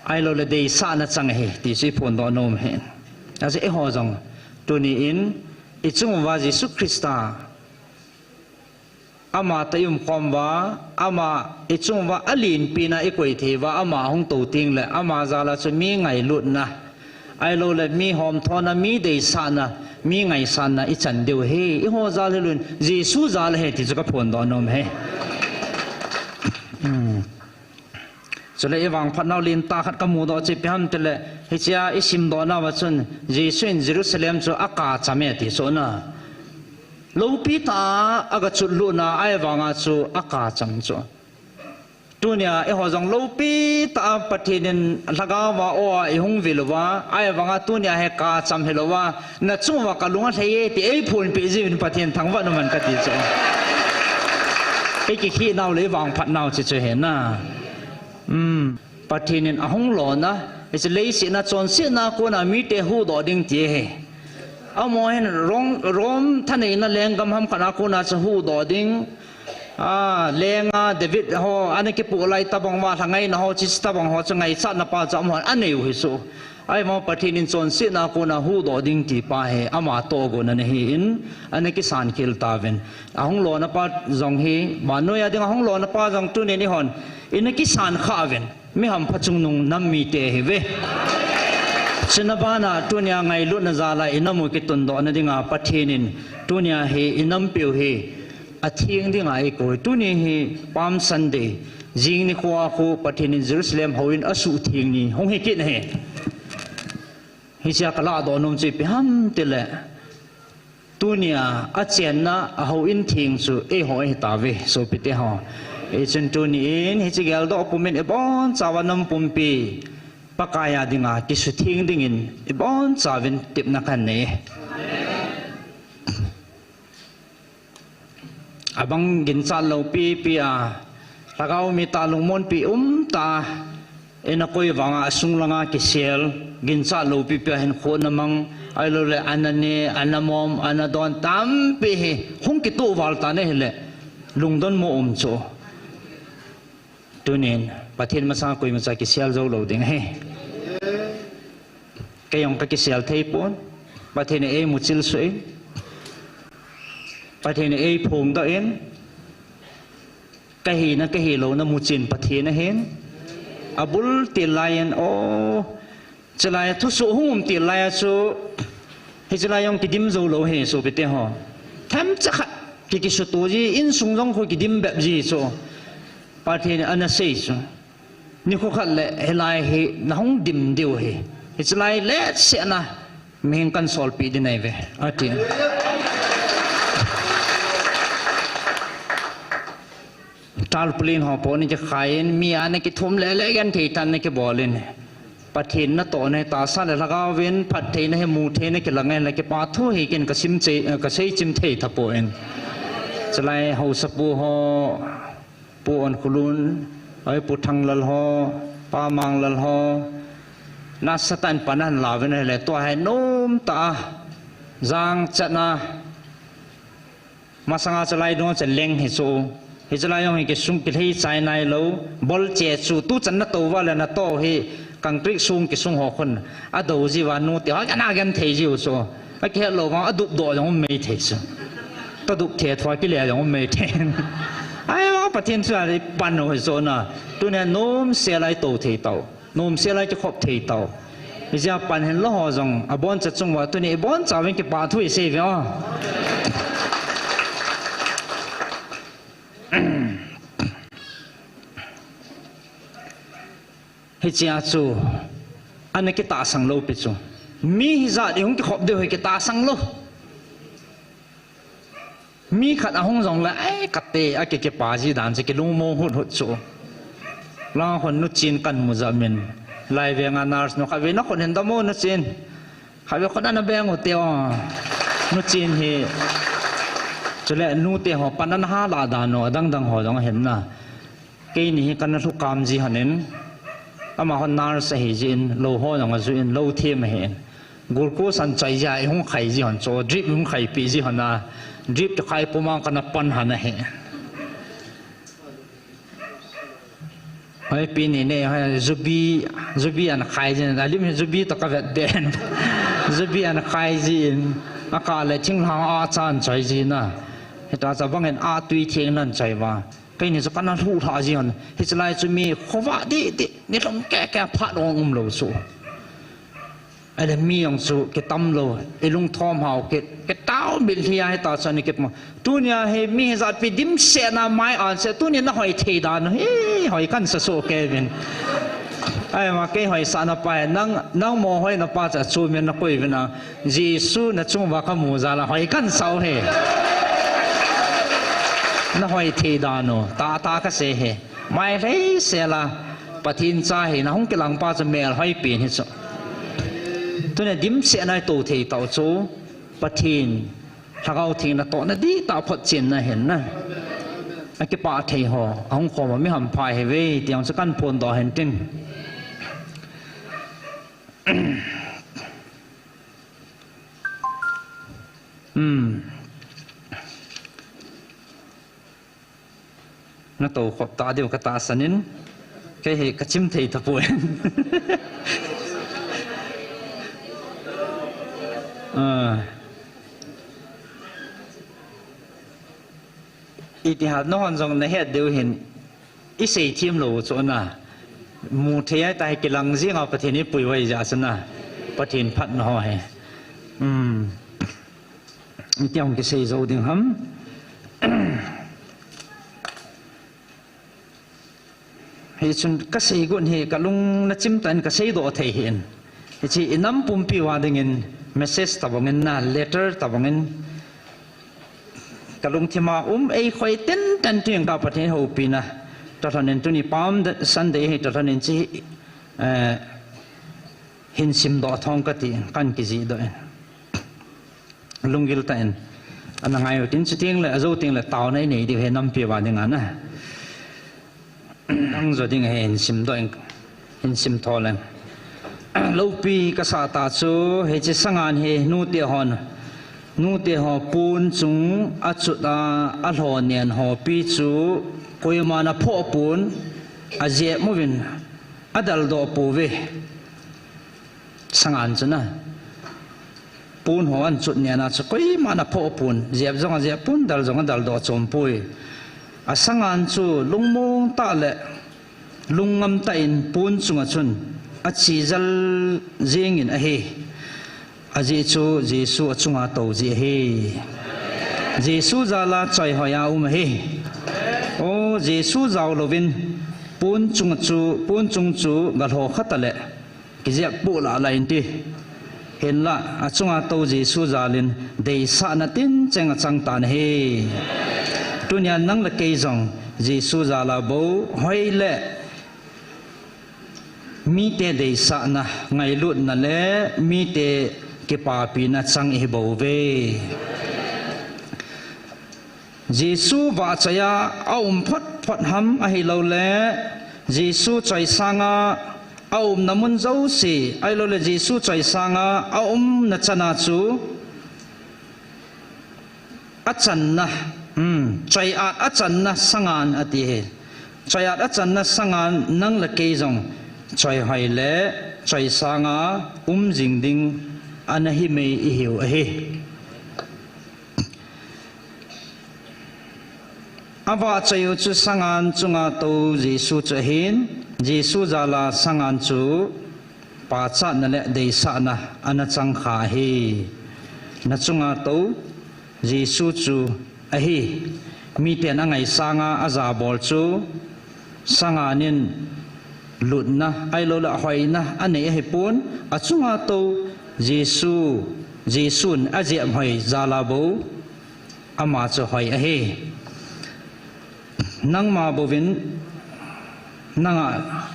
ไอโลเลเดย์สานัจังเฮตีสิพนดอนมเห็นอาศัยหัวจังตุนีอินอิจุงว่าเยซูคริสต์อามาตยุมความว่าอามาอิจุงว่าอลินปีน่าอีกวยเทว่าอามาหงตูติงเลยอามาจาละจะมีไงลุดนะไอโลเลมีหอมทอนะมีเดย์สานะมีไงสานะอิจันเดียวเฮอีหัวจาเลลุนเยซูจาเลเฮที่จะกับพนดอนมเฮจะเลยวังพัดนาลินตาขัดกมูดอจิพยมเตเลยเฮียอิสิมดอนาวัชนเยซูอินเยรูซาเล็มจะอากาศจำเมติโซนะลูปีตาอากาศจุดลุนะไอวังอาจูอากาศจำจูตัวเนี่ยไอหัวจังลูปีตาปฏิทินลักาวาโอไอหงวิลวาไอวังอาตัวเนี่ยให้กาจำเฮลวานัดจุว่ากลุงอะไรที่ไอพูนปีจีนปฏิทินทั้งวันมันก็ติดจูไอกี่ขี้นาวเลยวังพัดนาวจะเห็นนะปฏิทินอ่ะหงหลอนะไอ้เลี้ยสินะจนสินะคนอ่ะมีแต่หูดอดิ้งเจี๊ยเอามวยร้องท่านเองนะแรงกำหำขนาดคนอ่ะจะหูดอดิ้งแรงเดวิดฮออันนี้ก็ปลุกอะไรตาบังว่าทางไงนะฮอจิสตาบังฮอจะไงสัตว์นะป้าจำหัวอันนี้อยู่สุไอ้มอปฏิทินจนสินะคนอ่ะหูดอดิ้งที่ป้าเฮอามาโตกุนันเฮอินอันนี้ก็สานคิลตาเวนอ่ะหงหลอนะป้าจงเฮบ้านนู้นยังหงหลอนะป้าจงตัวนี้ฮอนอินกิสานข้าเวนไม่หำพัชงนุงน้ำมีเตะเวชนบ้านาตัวเนี้ยไงลุนซาลาอินน้ำมุกิตุนดอนดิ่งอาปะเทนินตัวเนี้ยเฮอินน้ำเปียวเฮอาทิงดิ่งอาเอโกตัวนี้เฮปามซันเดย์จิงนิควาคูปะเทนินเยรูซาเล็มเขาอินอสุทิงนี่หงเฮกินเฮเฮเจ้ากลาดอนมจีพิฮัมเตละตัวเนี้ยอาเจนนะเขาอินทิงสุเอหอยตาเวสุปิเตหอเช่นตัวนี้เฮจิเกลดอกปุ่มเป็นบอนจาวันน้ำปุ่มปีปากายาดิ่งกิสุทิ้งดิ่งบอนจาวินติบนักขันนี่บังกินซาลูปีถ้าเขามีตาลุงมนปีตานักคุยวังสุงลังกิเซลกินซาลูปีเห็นคนมังไอ้ลูกอันนั้นอันนั้นมอมอันนั้นโดนตามปีหงกิตัววัลตาเนี่ยเลยลุงโดนโมโจตัวนี้ปฏิทินมาสร้างคุยมาจากกิเซลเจ้าเราดิ่งเฮก็ยังกิเซลเทปอนปฏิทินมุจิลสวยปฏิทินพงตัวเองก็เห็นเรานะมุจินปฏิทินเห็นอับุลติลายันโอจะลายทุสุหุ่มติลายสุเฮจะลายยังกิดิมเจ้าเราเฮสุไปเตะหอแถมจะขัดกิสุตัวจีอินสุงจงคุยกิดิมแบบจีสุปฏิทินอันนั้นเสียสุนี่เขาขัดเลยเฮลายเฮน้องดิมเดียวเฮเฮจะลายเละเสียนะไม่เห็นกันสอลปีดีไหนเว้อาทิตย์ทาลปลินหอปนี่จะขายมีอันนี้กิทุ่มเละๆกันที่ตันนี่กิบอลินปฏิทินนั่นตัวในตาสั้นแล้วก็เว้นปฏิทินให้มูเทนี่กิหลังไงแล้วกิปาทุ่ยกินกระซิมเจกระเซยจิมเททับปอนจะไล่หูสปูหอปูอันคุลุนไอ้ปูทังลัลหอปามังลัลหอนัสตันปนันลาเวนเลยตัวให้นุ่มตาจางจัดนะมาสังอาจะไล่ดวงจะเล็งให้สูเฮจะลายยังให้สุ่งกิให้ใจในเราบอลเจสูตู้จันนัตโตว่าเลยนัตโตให้กังตริสุ่งกิสุ่งหัวคนอดูจีวานุติว่ากันอากันเทจิวโซไอ้แค่เราว่าอดุดอยังไม่เทสตดุเทถอยกิเลสยังไม่เทไอ้ว่าประเทศส่วนอะไรปันหัวโซน่ะตัวนี้โน้มเสียไรโตเทโตโน้มเสียไรจะขบเทโต giờ pan hen lo ho zong a bon cha chung wa tu ni bon cha wen ki pa thui se ve o he chia chu anh cái ta sang lâu bị chu mi za đi không cái hộp đều cái ta sang lâu mi khát hông rong là ai cắt tê ai cái bà gì đàn cái lung mông hụt hụt chu lang hồn nút chín căn mù giờ mình lại về ngàn nars nó khai về nó còn hiện tâm môn nút chín khai về con ăn bèn một tiêu nút chín thì cho nên nút tiêu họ pan ăn ha là đàn nó đang đang họ đang hiện na cái này căn nó thuộc cam gì hả nên ama hon nar sa hi jin lo ho nang azu in lo them he glucose san chai ja e hong khai ji hon cho drip hong khai pi ji hon na drip to khai pomang kana pan han he hai pi ni ne ha zubi an khai jin da lim zubi to ka vet den zubi an khai jin aka le thing hang a chan chai ji na heta cha bang en a tui theng nan chai wa cái này cho con thu thọ gì hả? Thì sẽ lại cho mi khó vạ đi, nếu không kẻ phát ông lâu số, ai là mi ông số cái tâm lâu, ai lung thom hào cái táo bị thì ai tạo cho nên cái mà, tu nhà hay mi giặt bị dim xe na mai ăn xe tu nhà nó hỏi thề đàn, hỏi căn số cái bên, ai mà cái hỏi sao nó phải năng mò hỏi nó phải cho chú mình nó quay bên nào, Giêsu nó chung vào cái mù ra là hỏi căn sao hết. nó hỏi thì đàn nó ta cái xe hè mai lấy xe là bắt thiên cha hè nó không cái lòng ba cho mẹ hỏi biển hết rồi tôi này điểm xe này tổ thì tạo số bắt thiên thằng ao thiên là tổ nó đi tạo phát triển là hiện na cái bà thầy họ không có mà mấy hầm phải hay về thì ông sẽ căn phun đỏ hiện trên nó tổ khop ta điều cái ta sanin cái hệ cái chim thầy thập buồn itihad nó hoàn toàn là hết đều hiện ít xây thêm lỗ chỗ nào mù thế tại cái lăng riêng ởประเทศนี้ bùi vây giả sân nào ประเทศพัดnó hỏi trong cái xây dầu tiếng hấm thì chúng các xây quân thì các lung nó chim tận các xây độ thể hiện thì chỉ nắm bùm pi hòa dengan message tabang na letter tabang các lung thì mà ấy khơi tên tên tiếng cácประเทศhậu pi na cho nên tôi đi palm Sunday hay cho nên chỉ hình sim độ thong cái tiếng căn cái gì đó lung gil tên anh ngay ở trên tiếng là dấu tiếng là tàu này này thì hay nắm pi hòa dengan na đang rồi tiếng hình sim đó hình sim thò lên lâu pi cái sa ta chú hay chỉ sang anh hay nu tiệt họ bún chúng ắt chút ắt họ niên họ pi chú coi mà nó phô bún dẹp mua vin dal đồ bù về sang anh chứ na bún họ ăn chút niên chú coi mà nó phô bún dẹp bún dal đồ chôm bùi sang anh chú lung mông ta lệ lung ngâm tay bún chúng chun chỉ zal riêng in ahe Giêsu chung a tàu gì he Giêsu ra la chạy hỏi he ô Giêsu giàu lovin bún chung chú gạt hồ khát lệ cái gì bộ lạ lại đi hiện là chung a tàu Giêsu ra lên để sa na tin chăng chăng tan he tu nhà năng là cây rong Giêsu ra la bố hỏi lệ mi te de sa na ngai lut na le mi te ke pa pi na chang e bo ve Giêsu va chaya phat ham a hi lo le Giêsu chai sanga namun zo si ai lo le Giêsu chai sanga na chana chu achan na chai achan na sangan ati he chai achan na sangan nang la ke jong choi hai le choi sanga jing ding anahi me I hiu ahe ava chayu chu sangan chunga to Giêsu chu hin Giêsu jala sangan chu pa cha na le dei sa na ana chang kha hi na chunga to Jesu chu a hi mi ten angai sanga aza bol chu sanga nin lut na ai lo la hoi na ane he pun a chunga to Jesun a je hoi zala bo ama chu hoi a hi nang ma bovin nanga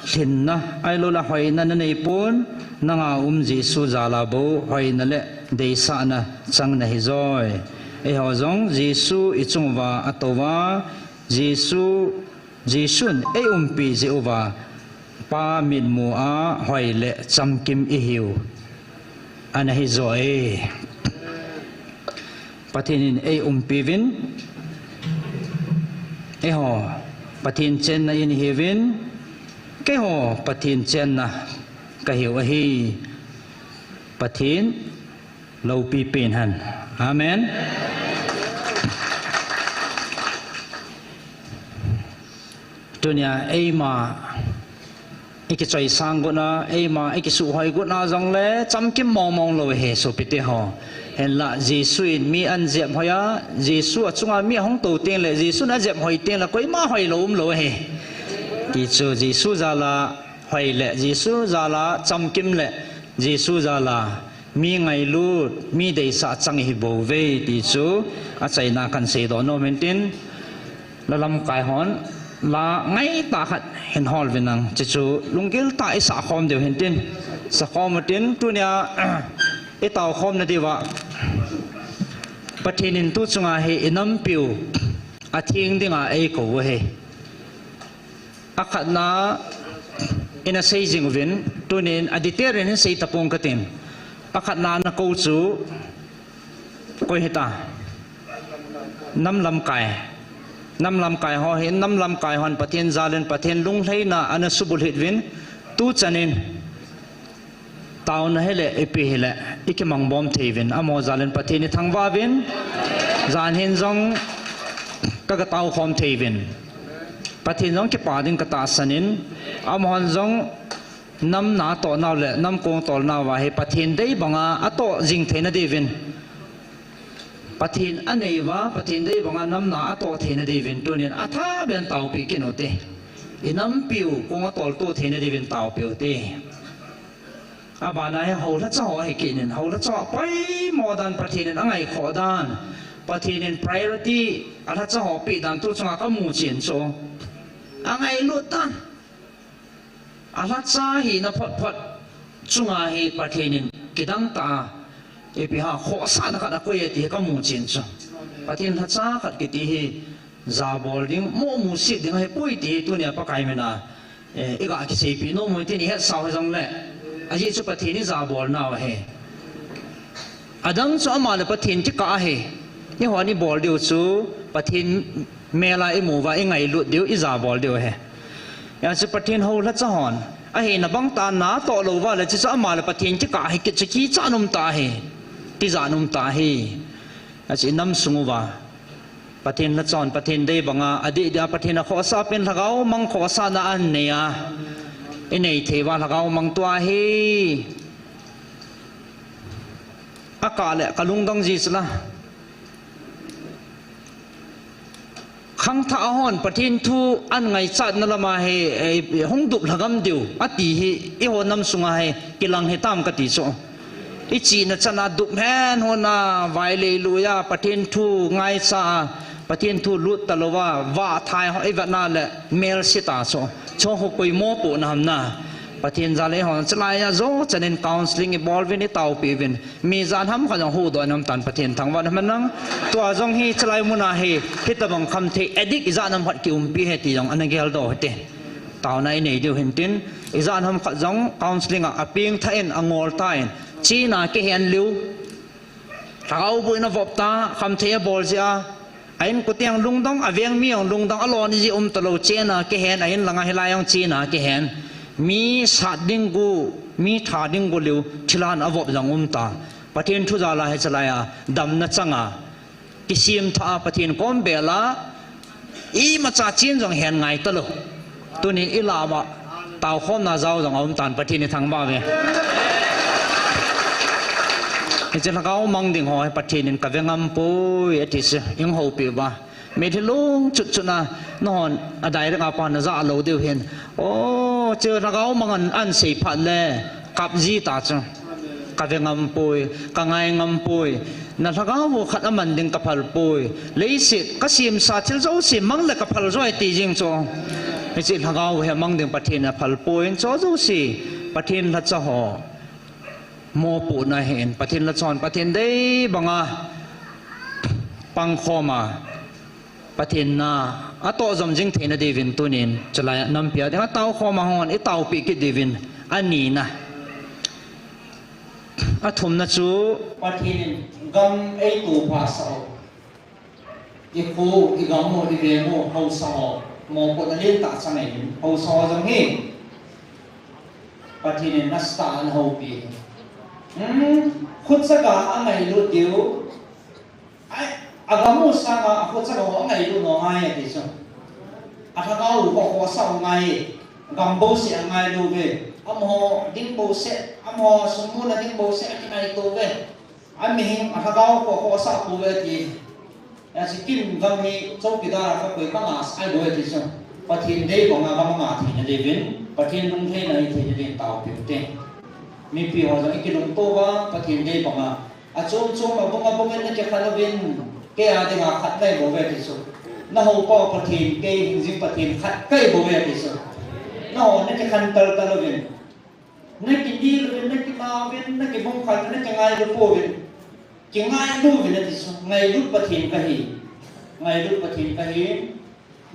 thin na ai lo la hoi na nei pun nanga Jesu zala bo hoi na le dei sa na chang na hi zoi e ho zong Jesu i chung wa atowa Jesun e pi Jehovah pa min mu a hoi le cham kim i hiu ana hi zoi pathin e pi vin e ho pathin chen na in hi vin ke ho pathin chen na ka hiu a hi pathin lo pi pin han amen dunia e ma iki choi sang go na e ma iki su hoi go na jong le cham kim mong lo he so pite ho hen la Jesu in mi an jep hoya Jesu achunga mi hong to ten le Jesu na jep hoi ten la koi ma hoi lo he ki chu Jesu zala hoi le Jesu zala cham kim le Jesu zala mi ngai lu mi dei sa chang hi bo ve ti chu a chai na kan se do no mentin la lam kai hon là ngay ta khát hiện hol về năng chỉ chú lung kia tại xã khom đều hiện tin xã khom một tiếng tu nia cái tàu khom này đi vợ bắt thiên in tu chung à hệ năm biểu à thiên đi ngà ấy cổ hệ à khát na in a xây dựng viên tu nên à đi tiệt nên xây tập phong cái tiền à khát na câu chú coi hết ta năm lâm cài năm lam kai ho hin năm lam kai hon pathian zalen pathian lung hlei na ana subul hit vin tu chanin taun hele epi hele ikimang bom thevin amo zalen pathian ni thangwa vin zan hin jong ka taw khom thevin pathian jong ki padin ka ta sanin amon jong nam na to naw le nam kong tol na wa he pathian dei banga ato jing theina devin pathin anei wa pathin dei banga nam na to thena devin tunin atha ben tau pi kinote inam piu kong tol to thena devin tau piu te abana he hola chaw he kinin hola chaw pai modern pathin angai khodan pathin priority atha chaw pi dan tu changa ka mu chen cho angai lutan atha cha hi na phat phat chunga he pathin kidang ta epi ha kho sa na ka ko ye ti ka mu chen cho pathin ha cha khat ki ti hi za bol ding mo mu si ding he pui ti tu ne pa kai me na e ga ki se pi no mo ti ni he sa ha jong le a ji chu pathin ni za bol na wa he adang cho ma le pathin ti ka he ni ho ni bol diu chu pathin mela e mu wa e ngai lu diu i za bol diu he ya chu pathin ho la cha hon a he na bang ta na to lo wa le chu cha ma le pathin ti ka he ki chi cha num ta he ti za num ta hi achi nam sunguwa pathin la chon pathin dei banga adi dia pathin a kho sa pen lagau mang kho sa na an ne a inei thewa lagau mang tua hi akale kalung dong ji sla khang tha hon pathin thu an ngai chat na lama he hong dup lagam diu ati hi i ho nam sunga he kilang he tam ka ti so ichi na chana dup hen hona vaile luya pathin thu ngai sa pathin thu lut talowa wa thai ho evana le mel sita so cho ho koi mo po na hamna pathin zale hon chlai ya zo chanen counseling e bol vin e tau pi vin mi zan ham kha hu do nam tan pathin thangwan manang to jong hi chlai muna he hitabang kham the edik izanam phat ki pi he ti jong anagel do te taw nai nei du hin tin izan ham kha jong counseling a aping thain angol tain chi na ke hen liu thau bu na vop ta kham the bol sia ain ko tiang lung dong aveng mi ong lung dong alon ji talo che na ke hen ain langa helayong chi na ke hen mi sa ding gu mi tha ding gu liu thilan avop jang ta pathin thu za la he chalaya dam na changa kisim tha pathin kom bela i ma cha chin jong hen ngai talo tuni ilama เต่าข้อมนาเจ้าของเอาตันปฏิในทางบ้าเวนี่จะเขามังดิ่งหอยปฏินินกับเวงำปุยอติสยังหูปีบ้าไม่ที่ลุงจุดๆนะนอนอะไรเรื่องapaนะจะเอาเดียวเห็นโอ้เจอเขามังอันสีพันเลยกับจีตาจ้ะกับเวงำปุยกับไงงำปุยนั่นเขาขัดมันดิ่งกับพัลปุยเลยสิก็สิมสัตย์เจ้าสิมังเลยกับพัลจ้อยตีจริงจ้ะนี่สิเขาเห็นมังดิ่งปฏินะพัลปุยจ้าเจ้าสิปฏินทัศหอโมปูนะเห็นปฏินละจอนปฏินได้บังอ่ะปังคอมาปฏินนะอัตโตจำจิงเทนเดวินตัวนี้จะไล่น้ำเปียแต่ว่าเต้าคอมาหอนไอเต้าปีกิดเดวินอันนี้นะอัฐุมนะจูปฏินกำไอตูภาษาอีกูอีกำโมอีเรโมเฮาสาวโมปุตเลียนตัดสังเกตเฮาสาวจังเฮปฏินนัสตาอันเฮาปีคุณสักอะไรรู้เดียวไอ้อากามุสักคุณสักอะไรรู้น้อยดิฉันอาถ้าเขาบอกว่าสาวไงกำบูเสียไงดูเว้ยอมโหดิ้งบูเสียอมโหสมมุติดิ้งบูเสียที่ไหนตัวเว้ยอันนี้อาถ้าเขาบอกว่าสาวตัวเว้ยที่อย่างสิกินกำมีโจ๊กกีดาร์ก็คุยกันอ่ะไอ้ดูเว้ยดิฉันปฏิทินได้บอกงานกำงานที่นั่นเดวินปฏิทินตรงที่นั่นที่นั่นเดวินเต่าเปลี่ยนเต้มีพี่หัวใจกินลงตัวว่าปฏิทินได้บอกมาอาจุ่มมาบอกมาบอกนั่นจะขัดวินแกอาจจะขัดได้บ่เวทีสุดน่าหัวป้อปฏิทินแกจริงปฏิทินขัดใกล้บ่เวทีสุดน่าหัวนั่นจะขันตลวินนั่นกินดีลวินนั่นกินมาวินนั่นกินบุ้งขัดนั่นจะง่ายรู้วินจะง่ายรู้วินนั่นที่สุดง่ายรู้ปฏิทินก็หีง่ายรู้ปฏิทินก็หี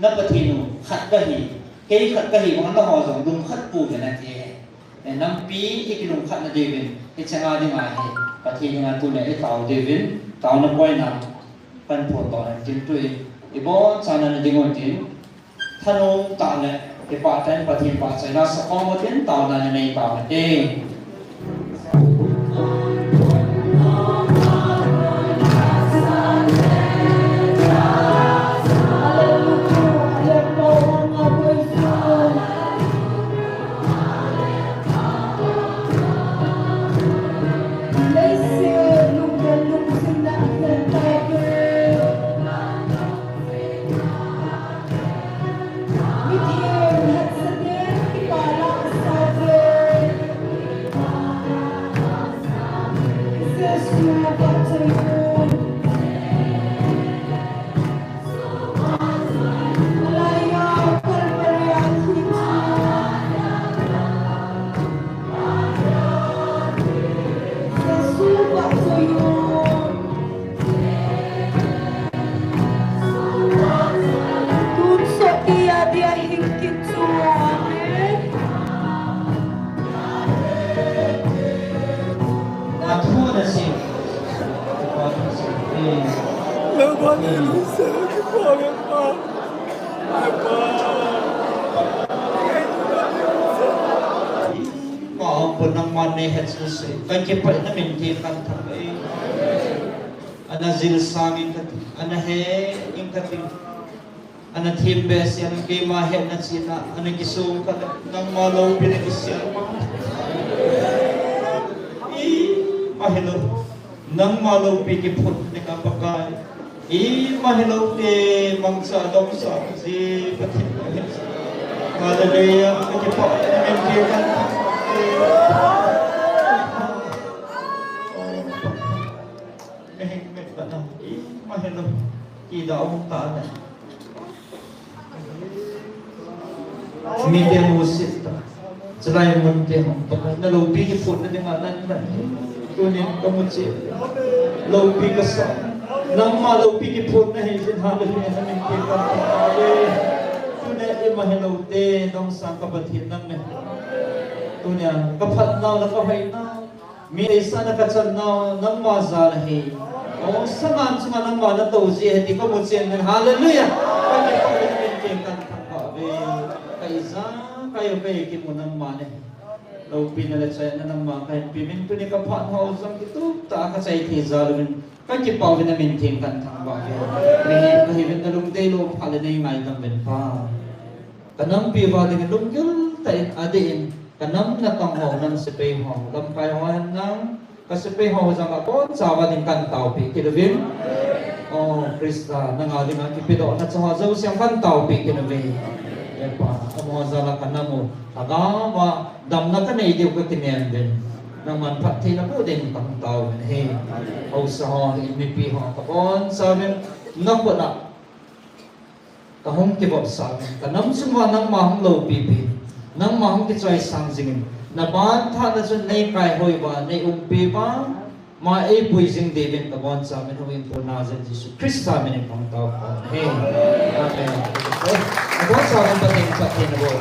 นั่นปฏิทินขัดก็หีแกขัดก็หีมันน่าหัวส่งดุมขัดปูวินนั่นเองแต่น้ำปีที่กินลงขัดนั่นเดวินที่จะงานได้ไงปฏิทินงานตัวไหนที่เต่าเดวินเต่าน้ำไว้น้ำเป็นผลต่อจิตด้วยอีบอนสานันดิ่งวันจินท่านองตาเนี่ยที่ป่าแทนปฏิทินป่าใจน่าสะก้องวันจินเต่านั่นในป่ามันเองkan cepat na mintikan tapi ana zil sangin kat ana he yung kating ana team best yang kay mahet na sina ana gisung kat nang malaw pinagisya mahilo nang malaw pikipot ni kapakay mahilo te mangsa dong sa si patin hallelujah kan cepat na mintikan mahalo kita ông ta này mình đem musik ta selain mình đem nó lâu pi cái phun nó đem mà năn năn tôi nên có một chuyện lâu pi cái sợ nang mà lâu pi cái phun này xin hàng được mình mình đem cái tôi nên em mà hello te dong sang cái bát thiên nang này tôi nên cái phát nào là cái hay nào mình sang cái chân nào nang mà ra là hay oh saman nang mana tau si hati ko mutsen ng hallelujah kaya ko min kan thapa be kaisa kayo kay kin mo nang mane law pinalat sa nang ma kay pimin ko ni ka phan ho sang kitu ta ka sai thi zalun kan ki paw na min tin kan thapa be ne ko hibin na lung dei lo phale nei ngai nam ben pa kanam pi ba de lung gil tay adin kanam na tang ho nang sepe ho lam kai ho nang ka sepe ho jang ka kon sawa din kan tau pi kilvin oh Krista nang adin ang kipido na sa zo siyang kan tau pi kilvin ya pa amo zala kanamo aga wa dam na kan ei diu ka kinyan din nang man pati na po din tang tau he o sa ho mi pi ho ka kon sa men nak po na kahong kibot sa akin kanam sumwa ng mahang low pipi ng mahang kitsoy sang zingin na ban ta na sun nay kai hoy ba nay umpi ba ma ay puising David kabon sa amin huwing po nazan Jesus Christ sa amin ang pangtaw ko hey amen ako sa amin pating na po